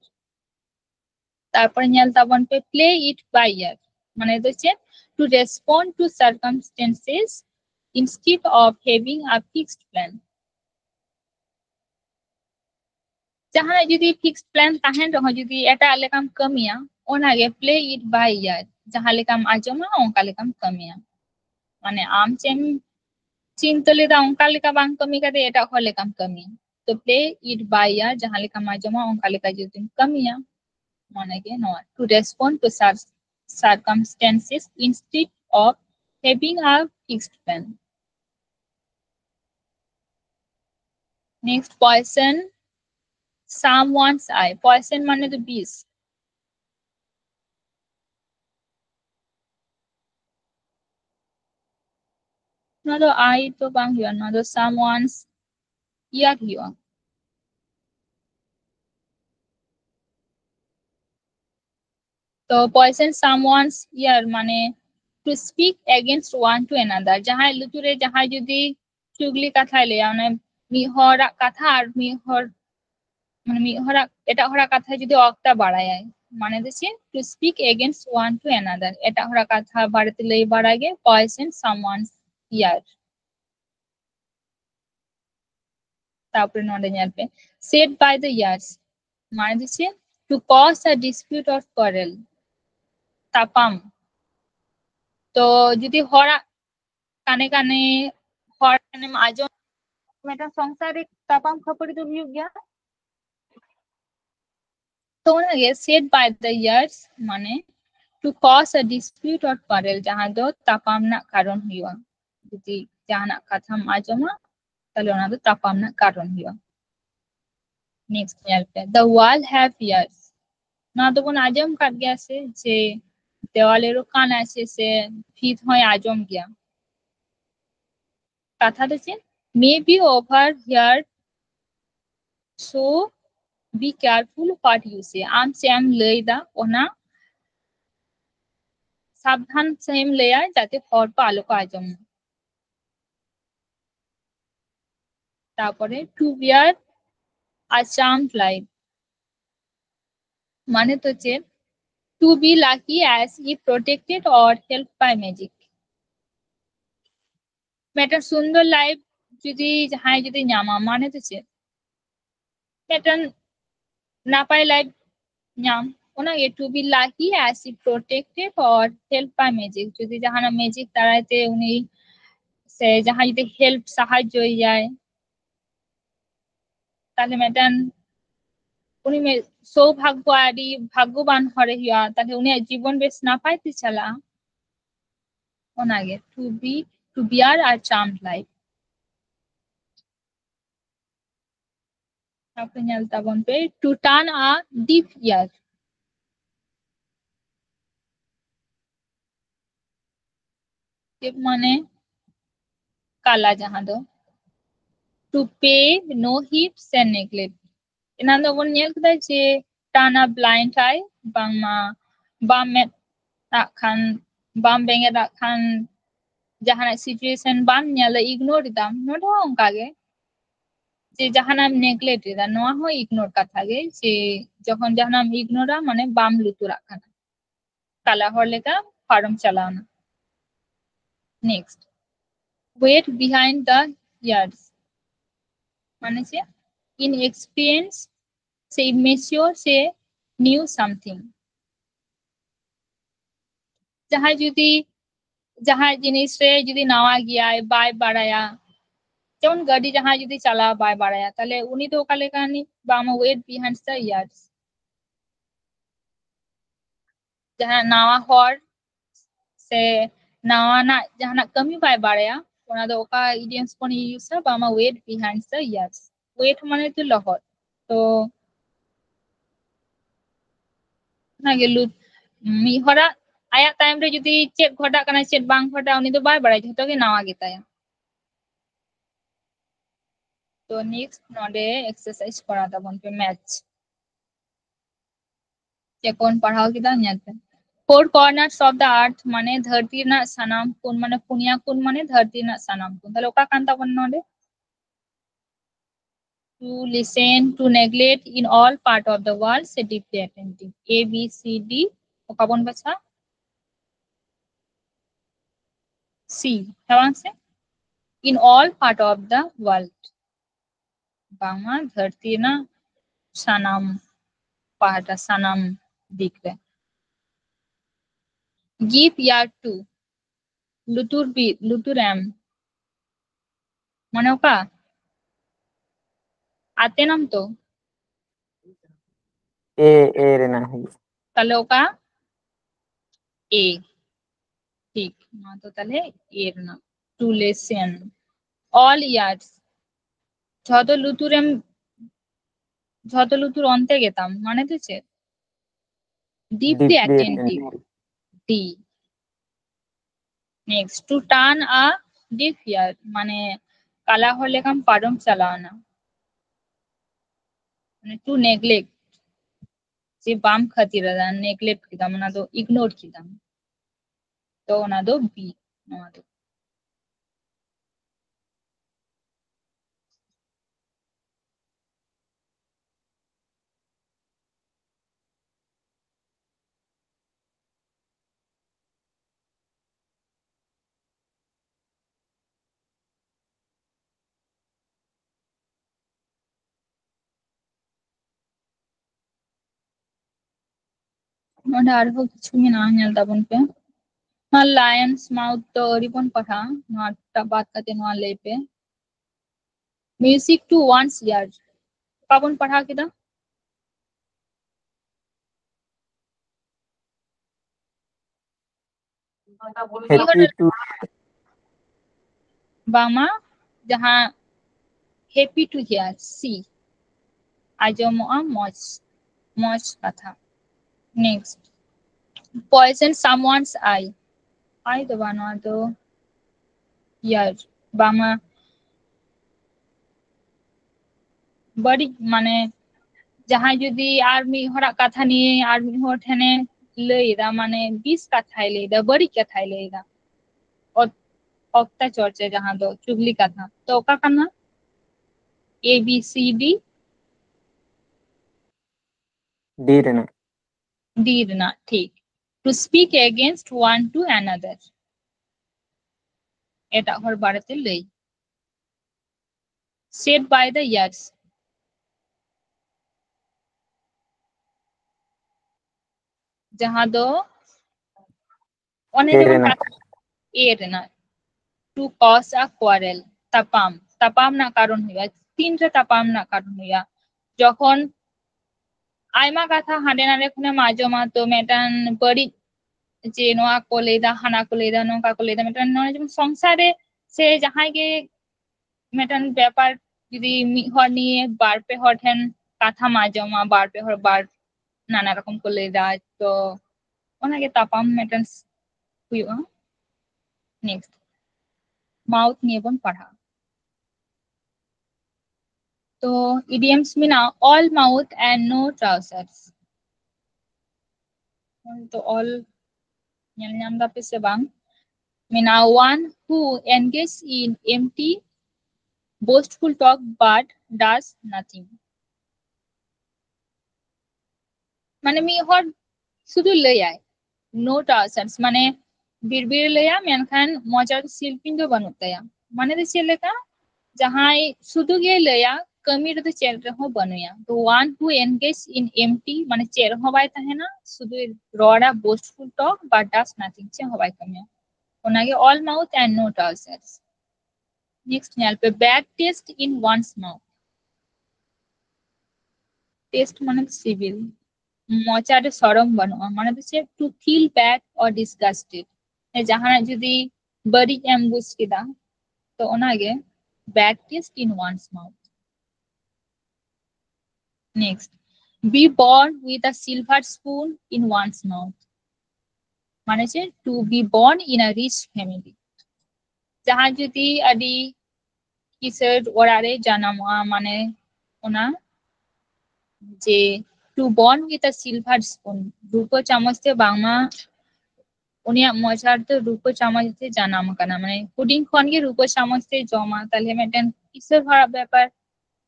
তারপরে nyal tabon pe play it by ear মানে হচ্ছে to respond to circumstances instead of having a fixed plan jahan jodi fixed plan tahen reho jodi eta lekam kamiya onage play it by ear jahan lekam ajoma onka lekam kamiya মানে am chem চিন্তা লেদা অঙ্কা লেখা বাং কমি কাতে এটা হলে কাম কমি তো প্লে ইট বাই ইয়ার যাহা লেখা মাজমা অঙ্কা লেখা যদি কমিয়া মানে কে not to respond to circumstances instead of having a fixed plan next poison someone's eye poison মানে তো বিষ না তো eye তো বাং হিয়া না তো someone's ear হিয়া তো poison someone's ear মানে to speak against one to another jahay luture jahay jodi chugli katha le মানে মি হরা কথা আর মি হর মানে মি হরা এটা হরা কথা যদি অক্তা বাড়ায় মানে হচ্ছে to speak against one to another এটা হরা কথা বাড়াতে লই বাড়াগে poison someone's ear তারপরে নড়ে যাবে said by the ears মানে হচ্ছে to cause a dispute or quarrel তাপাম তো যদি হরা কানে কানে হরা কানে আজ মেটা সংসারে তাপাম খপরে তো হুᱭᱩᱜ গিয়া তো ওনাকে said by the ears মানে to cause a dispute or quarrel jahan do tapam na karon huwa jodi jahanak katham ajoma tale ona do tapam na karon huwa next nyalpe the wall have ears na to bon ajom kat gaya se je দেওয়ালেরও কান আছে সে fit হয় আজম গিয়া কথা হচ্ছে maybe over here so be careful what you say am sam leida ona সাবধান সেম লেয়ার যাতে হর পা আলোক আজম তারপরে to bear a charmed life মানে তো হচ্ছে to be lucky as if protected or helped by magic একটা সুন্দর লাইফ যদি যাহাই যদি নামা মানে তো হচ্ছে একটা নাপাই লাইফ নাম ওনাকে to be lucky as if protected or helped by magic যদি যাহানা ম্যাজিক দ্বারাইতে উনি সে যাহা যদি হেল্প সাহায্য হয়ে যায় তাহলে ম্যাডাম উনি সৌভাগ্যবাদী ভাগ্যবান হরে হিয়া তাহলে উনি জীবন বেশ না পাইতে চালা ওনাকে to bear a charmed life তারপরে nyalta bon pe to turn a deaf ear deaf মানে কালা যাহা দো to pay no heed and neglect ena do bon nyel keda je turn a blind eye bangma bam met tak khan bam benge tak khan jahanak situation bam nyala ignore dam nodo onka ge যে জাহানাম neglect এদা নোয়া হয় ignore কথা গে যে যখন জাহানাম ইগনোরা মানে বাম লুতু রাখা না কালা হর লেখা ফার্ম চালানো next wet behind the ears মানে যে ইন এক্সপিরিয়েন্স সে মেচিওর সে নিউ সামথিং যাহাই যদি যাহাই জিনিস রে যদি নাওয়া গিয়ায় বাই বাড়ায়া যেমন গাড়ি যাহা যদি চালা বাই বাড়ায়া তাহলে উনি তো ওকা লেখা নি বাম wet behind the ears jahan nawa hor se nawa na jahanak kami bai baraya ona do oka idioms kon use ba ma wait behind the years wait মানে তো লহর তো না গেলু মি হরা আয়া টাইম রে যদি চেক ঘটা কানা চেক বাং ঘটা উনি তো bai barai jhoto ge nawa ge taya তো নেক্সট নডে এক্সারসাইজ করা তখন पे ম্যাচ যে কোন পড়াও কিদা নিয়াতে four corners of the earth माने धरती ना सनाम कुन माने पुनिया कुन माने धरती ना सनाम कुन তাহলে ওকা কান্তা বন নডে to listen, to neglect in all part of the world, say deeply attentive. A, B, C, D. Oka bon bacha? C. Hewang se? In all part of the world. Bangma dharti na sanam pahata sanam dikre. Give ear to. Lutur B, lutur M. Mane oka? Ate nam to?
A ᱨᱮᱱᱟᱜ ᱦᱩᱭᱩᱜ
তাহলে ওকা A ঠিক না তো তাহলে এর না two lesson all years যত লুতুর অন্তে গেতাম মানে তো চে ডিপলি
deeply
অ্যাটেন্টিভ
attentive
ডি next to turn a deaf ear মানে কালা হলে কাম পারম চালানা মানে টু নেগলেক্ট যে বাম খাतिर নেগলেक्ट किदम ना तो इग्नोर किदम तो ना दो बी ना दो नोडे आरो किछु ना नेल ताबन पे ना लायंस माउथ तो रिबन पठा ना टा बात करते ना ले पे म्यूजिक टू वंस ईयर काबन पढ़ा किदा
happy to
बामा जहां हैप्पी टू हियर सी आजमोआ मौज कथा नेक्स्ट पॉइजन समवन्स आई तो बानवा तो यार बामा बड़ी माने जहां जुदी आर मी हरा कथा निये आर मी हर ठेने लईदा माने 20 कथाय लईदा बड़ी कथाय लईदा অক্তা চর্চা जहां दो चुगली कथा तो ओका करना A B C D
D ᱨᱮᱱᱟᱜ
D ना ठीक to speak against one to another এটা হর বাড়াতে লই said by the years जहां दो অনেক
A
যেমন
রেনাক
কথা এর না to cause a quarrel তাপাম না কারণ হইয়া তিনটা তাপাম না কারণ হইয়া যখন আইমা কথা হাঁডে নাড়ে খুনে মাজমা তো মেটান বড়ি যে নোয়া को लेदा हाना को लेदा नोका को लेदा मेटन नय जेमन संसारे से जहां के मेटन व्यापार যদি হর নিয়ে বার पे হর ठेन কাথা মাজমা বার पे হর বার নানা রকম को लेदा तो ওনাকে তাপাম মেটন हुआ नेक्स्ट माउथ নিয়ে বন পড়া तो idioms में ना all mouth and no trousers तो all yang nyam dapat sebang mina one who engage in empty boastful talk but does nothing মানে মি হর শুধু লইয়াই नो trousers মানে बिरबिर लया मेनखान मजार शिल्पिन दो बनुतया माने दे चेलेका जहां शुद्ध गे लया कमी रे चेल रे हो बनुया तो one who engage in empty माने चेर हो बाय तहेना शुद्ध रॉडा boastful talk but does nothing चे हो बाय कमिया ओनागे all mouth and no trousers next नेल पे bad taste in one's mouth taste माने सिविल मचारे शरम बनुआ माने दे टू फील बैड और डिसगस्टेड जहां जुदी बड़ी एम बुझ किदा तो ओनागे bad taste in one's mouth next be born with a silver spoon in one's mouth মানে যে to be born in a rich family जहां जुदी अडी किसर ओरारे जन्म माने ओना जे to born with a silver spoon रूपो चामच ते बांगमा उनिया मजार तो रूपो चामच ते जन्म कना माने पुडिंग खन के रूपो चामच ते जमा ताले मेटन किसर भरा व्यापार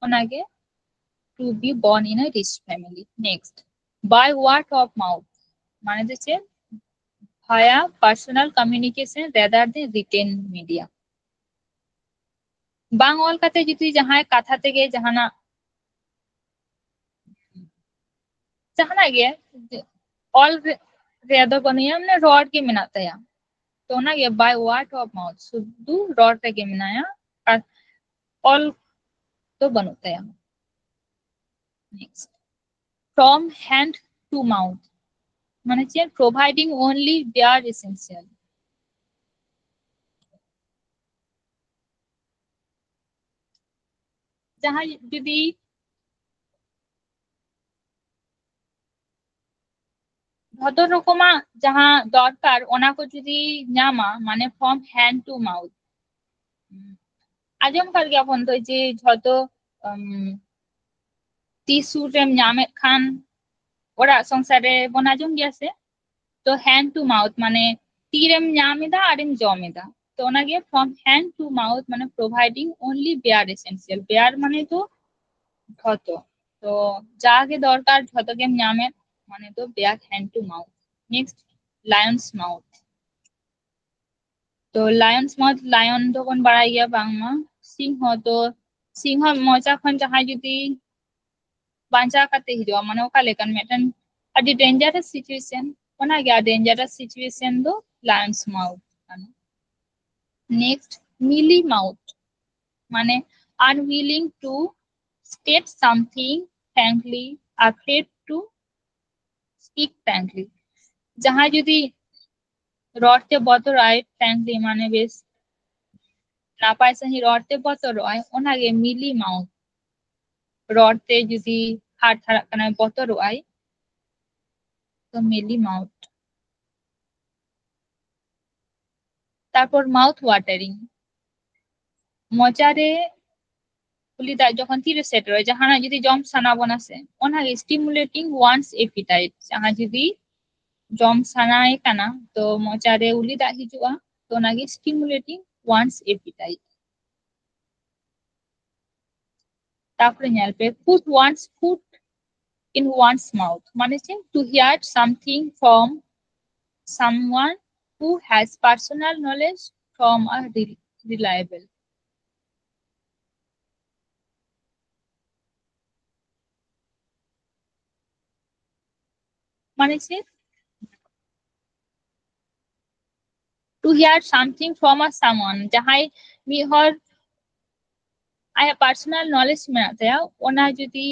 ओनागे to be born in a rich family. Next, by word of mouth মানে হচ্ছে via personal communication rather than written media. bang ol kate judi jahay katha tege jahana ge all redo baniya mane rod ke minata ya to na ge by word of mouth sudhu rod tege minaya R all to banota ya. Next, from hand to mouth মানে হচ্ছে providing only bare essential. যাহা যদি যত রকমা যাহা দরকার ওনাকে যদি নামা মানে from hand to mouth আজম কার জ্ঞাপন তো যে যত টিস্যু রেম নামে খান ওরা সংসারে বনাজম গেছে তো hand to mouth মানে তীরেম নামেদা আরেম জমেদা তো ওনাকে from hand to mouth মানে providing only bare essential. bare মানে তো যত তো যা আগে দরকার যতকে নামে মানে তো bare hand to mouth. Next, Lions mouth তো লায়ন্স মাউথ লায়ন যখন বাড়াইয়া বাংমা সিংহ তো সিংহ মজা খন যাহাই যদি বাঞ্চা কাতে হিজুয়া মানে ওকা লেকান মেটান আদি ডেঞ্জারাস সিচুয়েশন ওনা গিয়া ডেঞ্জারাস সিচুয়েশন দো লায়ন্স মাউথ মানে. নেক্সট, মিলি মাউথ মানে unwilling to state something frankly, afraid to speak frankly. যাহা যদি রডতে বতর আয় frankly মানে বেশ না পাইছে হি রডতে বতর আয় ওনাগে মিলি মাউথ রডতে যদি হাত থারা কানা বতর আয় তো মিলি মাউথ. তারপর মাউথ ওয়াটারিং মচারে উলিদা যখন তিরে সেট রয় যাহানা যদি জম সানা বনাসে ওনাগে স্টিমুলেটিং ওয়ান্স এপিটাইট যাহা যদি জম সানায় কানা তো মচারে উলিদা হিজুয়া তো ওনাগে স্টিমুলেটিং ওয়ান্স এপিটাইট. তারপরে নেলপে put one's foot in one's mouth মানে হচ্ছে to hear something from someone who has personal knowledge from a reliable. মানে হচ্ছে to hear something from a someone যাহাই মিহর আয়া পার্সোনাল নলেজ মেনাতে ওনা যদি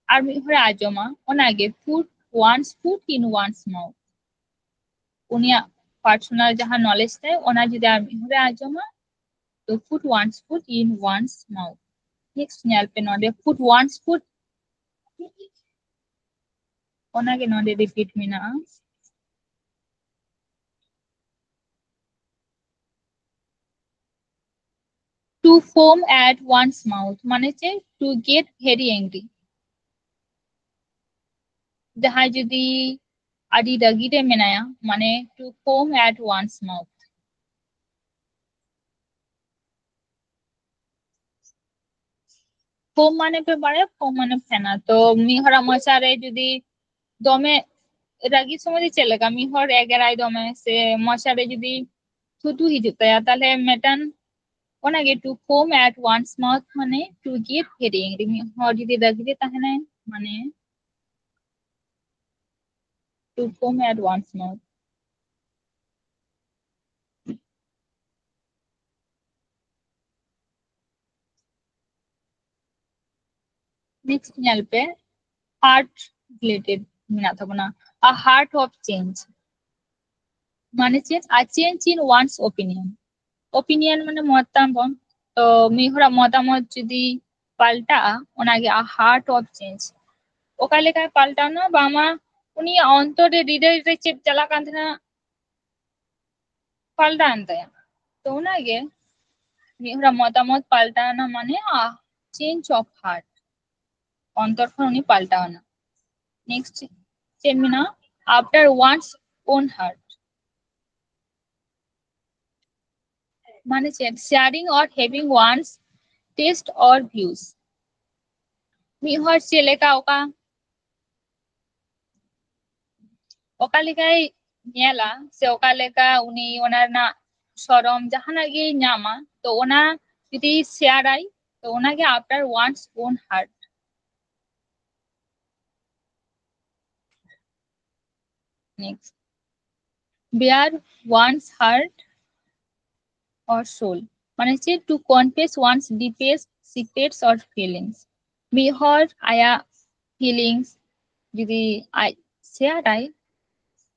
আর মিহরে আজমা ওনাগে put one's foot in one's mouth উনিয়া পার্সোনাল যাহা নলেজ দেয় ওনা যদি আর মিহরে আজমা তো put one's foot in one's mouth. Next নিয়ালপে নডে put one's foot ওনাগে নডে রিপিট মিনা to foam at one's mouth মানে হচ্ছে to get very angry যাহা যদি আদি দাগিতে মেনায়া মানে to foam at one's mouth. Foam মানে পেপারে ফোম মানে ফেনা তো মিহরা মশারে যদি দমে রাগি সময় চলেগা মিহর এগেরাই দমে সে মশারে যদি থুতু হিজুতে তাহলে মেটান ওনাগে to foam at one's mouth মানে টু গেট ভেরি এংরি মিহর যদি রাগিতে তাহলে মানে to foam at one's mouth. Next নিয়ালপে হার্ট রিলেটেড মিনা থাকবো না আ হার্ট অফ চেঞ্জ মানে change a change in one's opinion. Opinion মানে মতামত তো মিহরা মতামত যদি পাল্টা ওনাগে আ হার্ট অফ চেঞ্জ ওকা লেখায় পাল্টানো বা আমার উনি অন্তরে হৃদয়ে চেপ চালা কাঁধনা পাল্টা আনতে তো ওনাগে মিহরা মতামত পাল্টানো মানে আ চেঞ্জ অফ হার্ট অন্তরখন উনি পাল্টানো. নেক্সট চেমিনা আফটার ওয়ান্স ওন হার্ট মানে sharing or having one's taste or views ᱢᱤᱫ ᱦᱚᱲ ᱪᱮᱫ ᱞᱮᱠᱟ ᱚᱠᱟ ᱞᱮᱠᱟᱭ ᱧᱮᱞᱟ ᱥᱮ ᱚᱠᱟ ᱞᱮᱠᱟ ᱩᱱᱤ ᱚᱱᱟ ᱨᱮᱱᱟᱜ ᱥᱚᱨᱚᱢ ᱡᱟᱦᱟᱱᱟᱜ ᱜᱮ ᱧᱟᱢᱟ ᱛᱚ ᱚᱱᱟ ᱡᱩᱫᱤ শেয়ারাই তো ওনাকে after one's own heart next bear one's heart or soul মানে হচ্ছে to confess one's deepest secrets or feelings মিড হর আয়া ফিলিংস যদি আই শেয়ারাই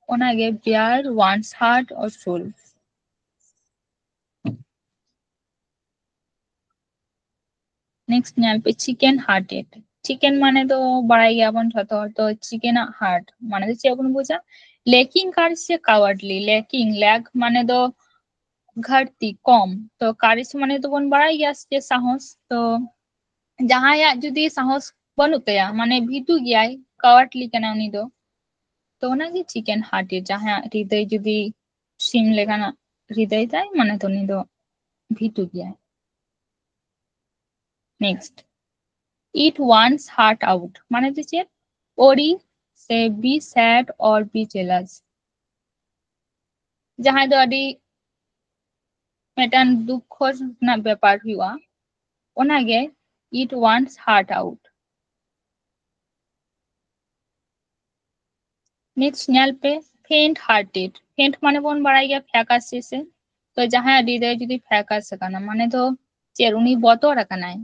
ওনাকে bear one's heart or soul next ᱧᱮᱞ ᱯᱮ চিকেন হার্টেড চিকেন মানে তো বাড়াই গিয়াবন যত তো চিকেন হার্ট মানে তো চেদ বন বুঝা লেকিং কারছে কাওয়ার্ডলি লেকিং ল্যাগ মানে তো ঘাটতি কম তো কারিশ মানে তো বন বাড়াই গিয়াছে সাহস তো জাহায়া যদি সাহস বানুক তায়া মানে ভিতু গিয়াই কাওয়ার্ডলি কানা উনি তো ওনাকে চিকেন হার্টেড জাহা হৃদয় যদি সিং লেখানা হৃদয় তাই মানে তো উনি তো ভিতু গিয়াই next eat one's heart out মানে তো চেদ ওরি সে be sad or be jealous ᱡᱟᱦᱟᱸᱭ ᱫᱚ ᱟᱹᱰᱤ ᱢᱤᱫᱴᱟᱝ ᱫᱩᱠᱠᱷᱚ ᱨᱮᱱᱟᱜ ᱵᱮᱯᱟᱨ ᱦᱩᱭᱩᱜᱼᱟ ᱚᱱᱟᱜᱮ it wants heart out next ᱧᱮᱞ ᱯᱮ faint hearted faint মানে ᱵᱚᱱ ᱵᱟᱲᱟᱭ ᱜᱮᱭᱟ ফ্যাকাশে সে তো ᱡᱟᱦᱟᱸᱭ হৃদয় যদি ফ্যাকাশে ᱠᱟᱱᱟ মানে তো ᱪᱮᱫ উনি বতর আকানাই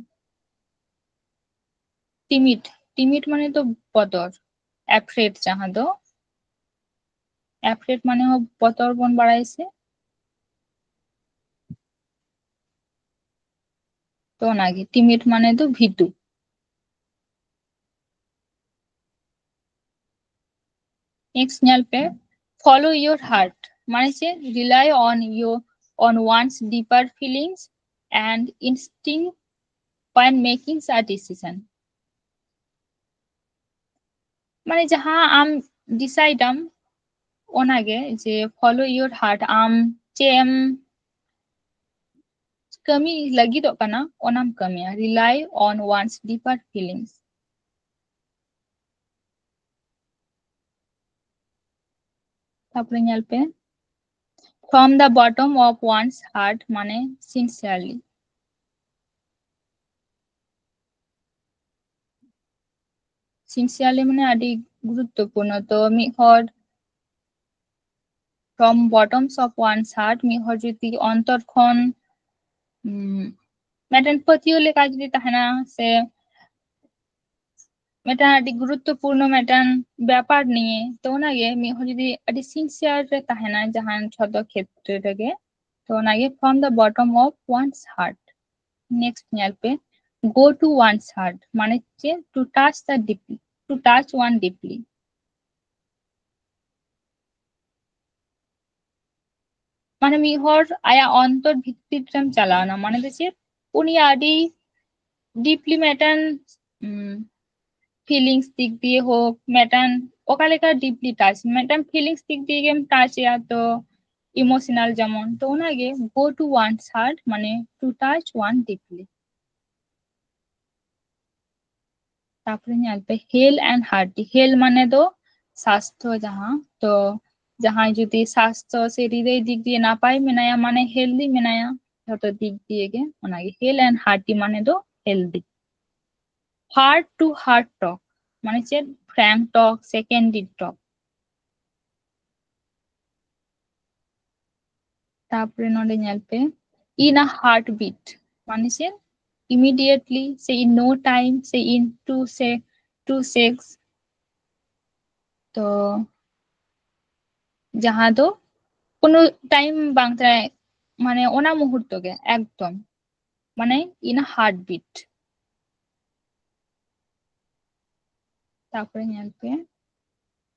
টিমিড টিমিড মানে তো বতর অ্যাফ্রেড যাহা দো অ্যাফ্রেড মানে বতর বন বাড়াইছে তো ওনাকে টিমিড মানে তো ভীতু নেক্সট ᱧᱮᱞ পে ফলো ইয়োর হার্ট মানে যে rely on one's deeper feelings and instinct when making a decision মানে যাহা আম ডিসাইডাম ওনাগে যে ফলো ইয়োর হার্ট আম চেম কামি লাगिदोग কানা ওনাম কামিয়া rely on one's deeper feelings তারপরে ᱧᱮᱞ পে from the bottom of one's heart মানে sincerely sincerely মানে আদি গুরুত্বপূর্ণ তো মি হর from bottoms of one's heart মি হর যদি অন্তর খন মেটান পতিও লেখা যদি তাহানা সে মেটান আদি গুরুত্বপূর্ণ মেটান ব্যাপার নিয়ে তো ওনাগে মি হর যদি আদি সিনসিয়ার রে তাহানা জাহান ছদ ক্ষেত্রে রেগে তো ওনাগে from the bottom of one's heart next ᱧᱮᱞ pay go to one's heart মানে যে to touch the deeply to touch one deeply মানে মি হর আয়া অন্তর ভিত্তিত্রম চালানা মানে যে উনি আদি ডিপলি মেটান ফিলিংস দিক দিয়ে হোক মেটান ওকালেকা ডিপলি টাচ মেটান ফিলিংস দিক দিয়ে গেম টাচ ইয়া তো ইমোশনাল যেমন তো ওনাকে গো টু ওয়ানস হার্ট মানে টু টাচ ওয়ান ডিপলি তারপরে ᱧᱮᱞᱯᱮ হেল এন্ড হার্টি হেল মানে তো স্বাস্থ্য যাহা তো জাহাই যদি স্বাস্থ্য সে হৃদয় দিক দিয়ে নাপাই মেনায়া মানে হেলদি মেনায়া যত দিক দিয়ে গে ওনাকে হেল এন্ড হার্টি মানে তো হেলদি হার্ট টু হার্ট টক মানে যে ফ্র্যাঙ্ক টক সেকেন্ডারি টক তারপরে নডে ᱧᱮᱞᱯে ইন আ হার্ট বিট মানে যে immediately say in no time say in 2 seconds তো যাহা দো কোনো টাইম বাং তাই মানে ওনা মুহূর্ত গে একদম মানে ইন আ হার্ট বিট তারপরে ᱧᱮᱞᱯে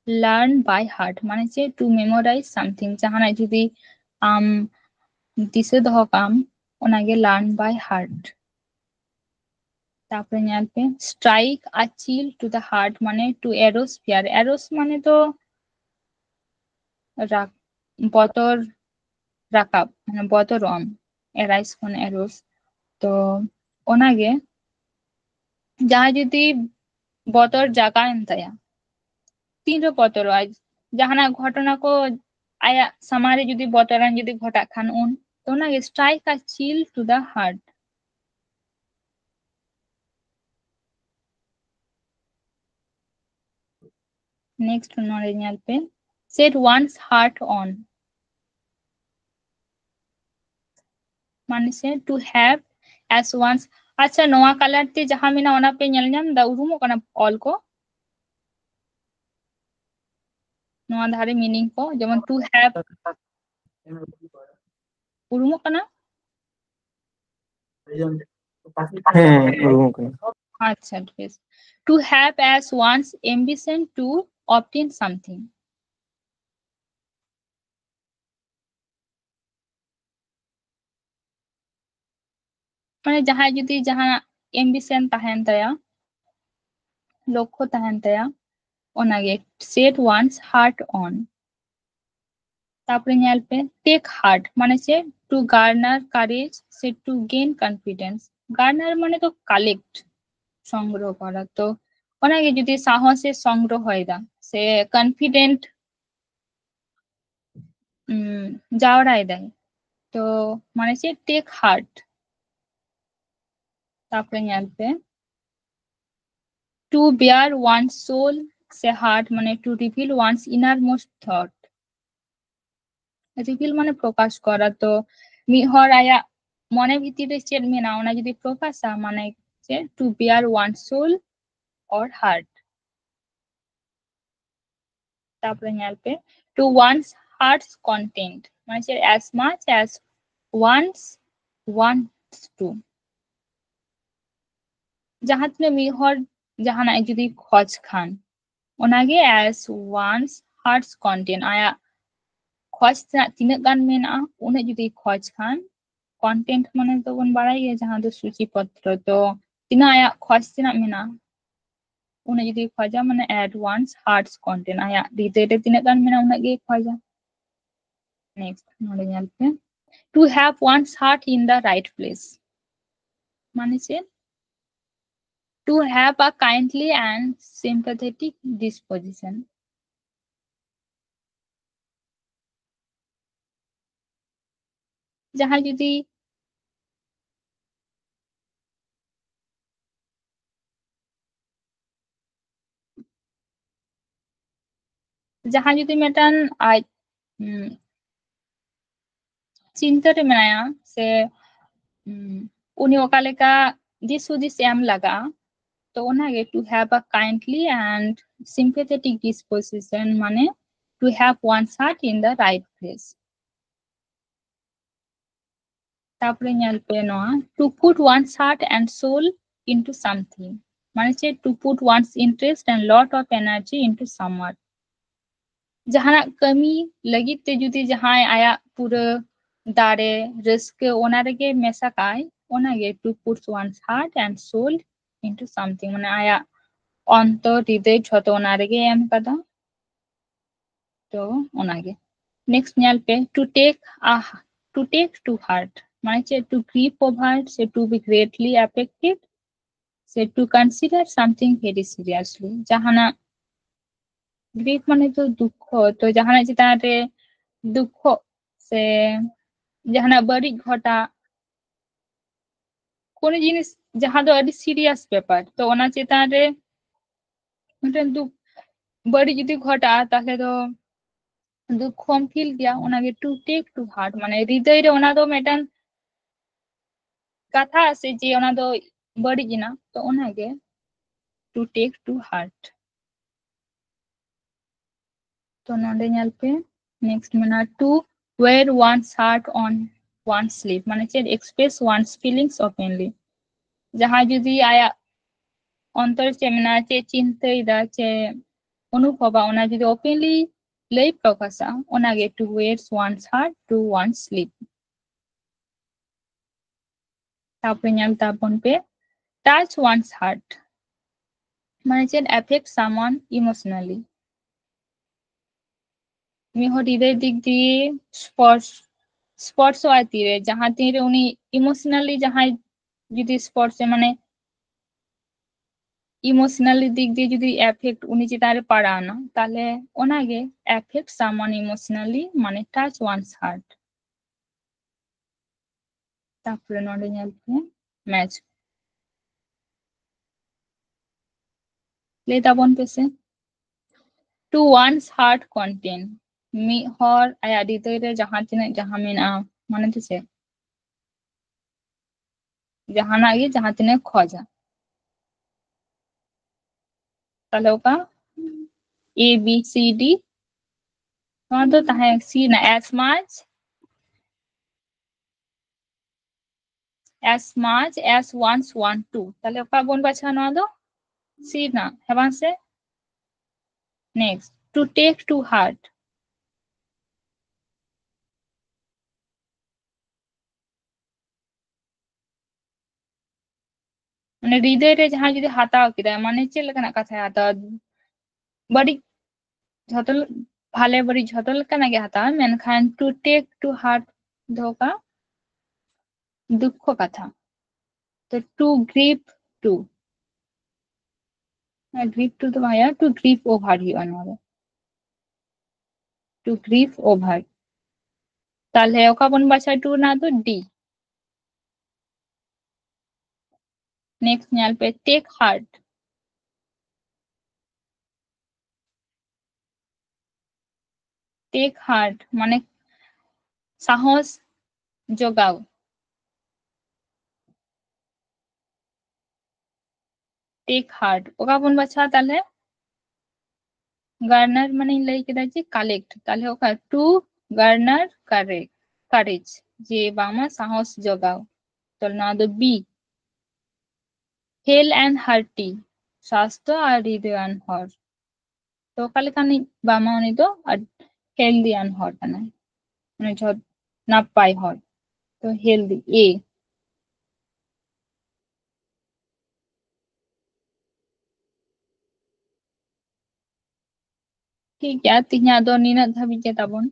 লার্ন বাই হার্ট মানে যে টু মেমোরাইজ সামথিং জাহানাই যদি আম দিশে দহ কাম ওনাগে লার্ন বাই হার্ট তারপরে ᱧᱮᱞᱯে strike a chill to the heart মানে টু এরোস ফিয়ার এরোস মানে তো বতর রাকাব মানে বতরন এরাইস কোন এরোস তো ওনাগে যাহা যদি ᱵᱚᱛᱚᱨ ᱡᱟᱜᱟᱣᱮᱱ ᱛᱟᱭᱟ ᱛᱤᱱᱨᱮ ᱵᱚᱛᱚᱨᱚᱜᱼᱟᱭ ᱡᱟᱦᱟᱱᱟᱜ ᱜᱷᱚᱴᱚᱱᱟ ᱠᱚ ᱟᱭᱟᱜ ᱥᱟᱢᱟᱝ ᱨᱮ ᱡᱩᱫᱤ ᱵᱚᱛᱚᱨᱟᱱ ᱡᱩᱫᱤ ᱜᱷᱚᱴᱟᱜ ᱠᱷᱟᱱ ᱩᱱ ᱛᱚ ᱚᱱᱟᱜᱮ strike a chill to the heart. Next নড়ে ñal pe set one's heart on মানে সে to have as one's আচ্ছা নোয়া কালার তে যাহা মেনা ওনা pay ñel ñam da urumok kana all ko নোয়া ধারে মিনিং ko যেমন to have urumok kana
হ্যাঁ ওরকম করে।
আচ্ছা ঠিক আছে to have as one's ambition to obtain something মানে যাহাই যদি যাহা ambition তাহেন তায়া লক্ষ্য তাহেন Taya ওনাগে set one's heart on তারপরে ñal pe take heart মানে সে to garner courage say to gain confidence garner মানে তো কালেক্ট সংগ্রহ করা তো ওনাকে যদি সাহসের সংগ্রহ হয় দা সে কনফিডেন্ট যাওয়ারাই দেয় তো মানে সে টেক হার্ট তারপরে ñal pe to bear one's soul say heart মানে to reveal one's innermost thought reveal মানে প্রকাশ করা তো মি হর আয়া মনে ভিতরে চেদ মেনা ওনা যদি প্রকাশা মানে যে to bare one soul or heart তারপরে ñal pe to one's heart's content মানে যে as much as one wants to যাহা তিনে মি হর জাহানাই যদি খোঁজ খান ওনাগে অ্যাজ ওয়ান্স হার্টস কন্টেন্ট আয়া খোঁজ তিনাগ গান মেনা উনে যদি খোঁজ খান কন্টেন্ট মানে তো বন বাড়াই গে যাহা দো সূচিপত্র তো তিনা আয়া খোঁজ তিনাগ মেনা উনে যদি খোঁজা মানে at once hearts content আয়া hৃদয় রে তিনাগ গান মেনা উনা গে খোঁজা নেক্সট নড়ে ñal pe to have one's heart in the right place মানে সে to have a kindly and sympathetic disposition যাহা যদি যাহা যদি মেটান আই চিন্তা রে মেনাया से उनी ओका लेका दिस हुदिस एम लगा तो ओनागे to have a kindly and sympathetic disposition মানে to have one's heart in the right place তারপরে ñal pe noa to put one's heart and soul into something মানে যে to put one's interest and lot of energy into someone जहां कमी लगी ते जुदी जहां आया पूरा दारे रिस्क ओना रेगे मेसा काय ओना गे to put one's heart and soul into something মানে आया অন্তর হৃদয় যত ওনা রেগে এম কাদা তো ওনা গে next ñal pe to take to heart মানে যে to grieve over সে to be greatly affected সে to consider something very seriously জাহানা গ্রিফ মানে তো দুঃখ তো জাহানা চিতা রে দুঃখ সে জাহানা বাড়ি ঘটা কোন জিনিস যাহা দো আদি সিরিয়াস ব্যাপার তো ওনা চিতা রে মিটান দুঃখ বাড়ি যদি ঘটা তাহলে তো দুঃখ ফিল গিয়া ওনাকে টু টেক টু হার্ট মানে হৃদয় রে ওনা দো মেটান কথা আছে যে ওনা দো বাড়ি জিনা তো ওনাকে টু টেক টু হার্ট তো নন্ডে ñal pe next Mena to wear one's heart on one's sleeve মানে যে express one's feelings openly যাহা যদি আয়া অন্তর চে মেনা চে চিন্তা ইদা চে অনুভবা ওনা যদি ওপেনলি লই প্রকাশা ওনাগে to wear one's heart to one's sleeve তারপরে ñal Tapan pe touch one's heart মানে যে affect someone emotionally মিহ হৃদয় দিক দিয়ে স্পর্শ আতিরে যাহা তীরে উনি ইমোশনালি যাহাই যদি স্পর্শে মানে ইমোশনালি দিক দিয়ে যদি এফেক্ট উনি চেতারে পাড়াও না তাহলে ওনাগে এফেক্ট সামওয়ান ইমোশনালি মানে টাচ ওয়ানস হার্ট তারপরে নডে ᱧᱮᱞᱯᱮ ম্যাচ ᱞᱟᱹᱭ ᱛᱟᱵᱚᱱ ᱯᱮᱥᱮ to one's heart content ᱢᱤᱫ ᱦᱚᱲ ᱟᱭᱟᱜ ᱦᱨᱤᱫᱚᱭ ᱨᱮ ᱡᱟᱦᱟᱸ ᱛᱤᱱᱟᱹᱜ ᱡᱟᱦᱟᱸ ᱢᱮᱱᱟᱜᱼᱟ ᱢᱟᱱᱮ ᱫᱚ ᱪᱮᱫ ᱡᱟᱦᱟᱱᱟᱜ ᱜᱮ ᱡᱟᱦᱟᱸ ᱛᱤᱱᱟᱹᱜ ᱠᱷᱚᱡᱟ তাহলে ওকা A B C D ᱱᱚᱣᱟ ᱫᱚ ᱛᱟᱦᱮᱸ C ᱨᱮᱱᱟᱜ as much as one's want to তাহলে ওকা ᱵᱚᱱ ᱵᱟᱪᱷᱟᱣᱟ ᱱᱚᱣᱟ ᱫᱚ C ᱨᱮᱱᱟᱜ ᱦᱮᱸ ᱵᱟᱝ ᱥᱮ next to take to heart মানে হৃদয় রে যাহা যদি হাতাও কিদা মানে চেদ লেকানাᱜ কাথায় হাতাও বাড়িᱡ ᱡᱷᱚᱛᱚ ভালে বাড়ি ঝᱚᱛᱚ লেকানাᱜ ᱜᱮ হাতাও মেনখান to take to heart ধোকা দুঃখ কথা তো to grieve to grieve to তো ভাইয়া to grieve over he অনরে to grieve over তাহলে ওকা বন বাছায় to না তো D next ᱧᱮᱞᱯᱮ take heart take heart মানে সাহস জোগাও take heart ওকা বন বাছা তাহলে গার্নার মানে লই কেদা যে কালেক্ট তাহলে ওকা টু গার্নার কারেজ যে বাংমা সাহস জোগাও তাহলে না তো বি হেল এন্ড হার্টি স্বাস্থ্য আর হৃদয়ান হর তো ওকা লেকানি বামা উনি তো আর হেলদিয়ান হর কানা মানে ঝট নাপাই হর तो हेल्दी ए ठीक है तिहिया दो नीना धाबी के ताबन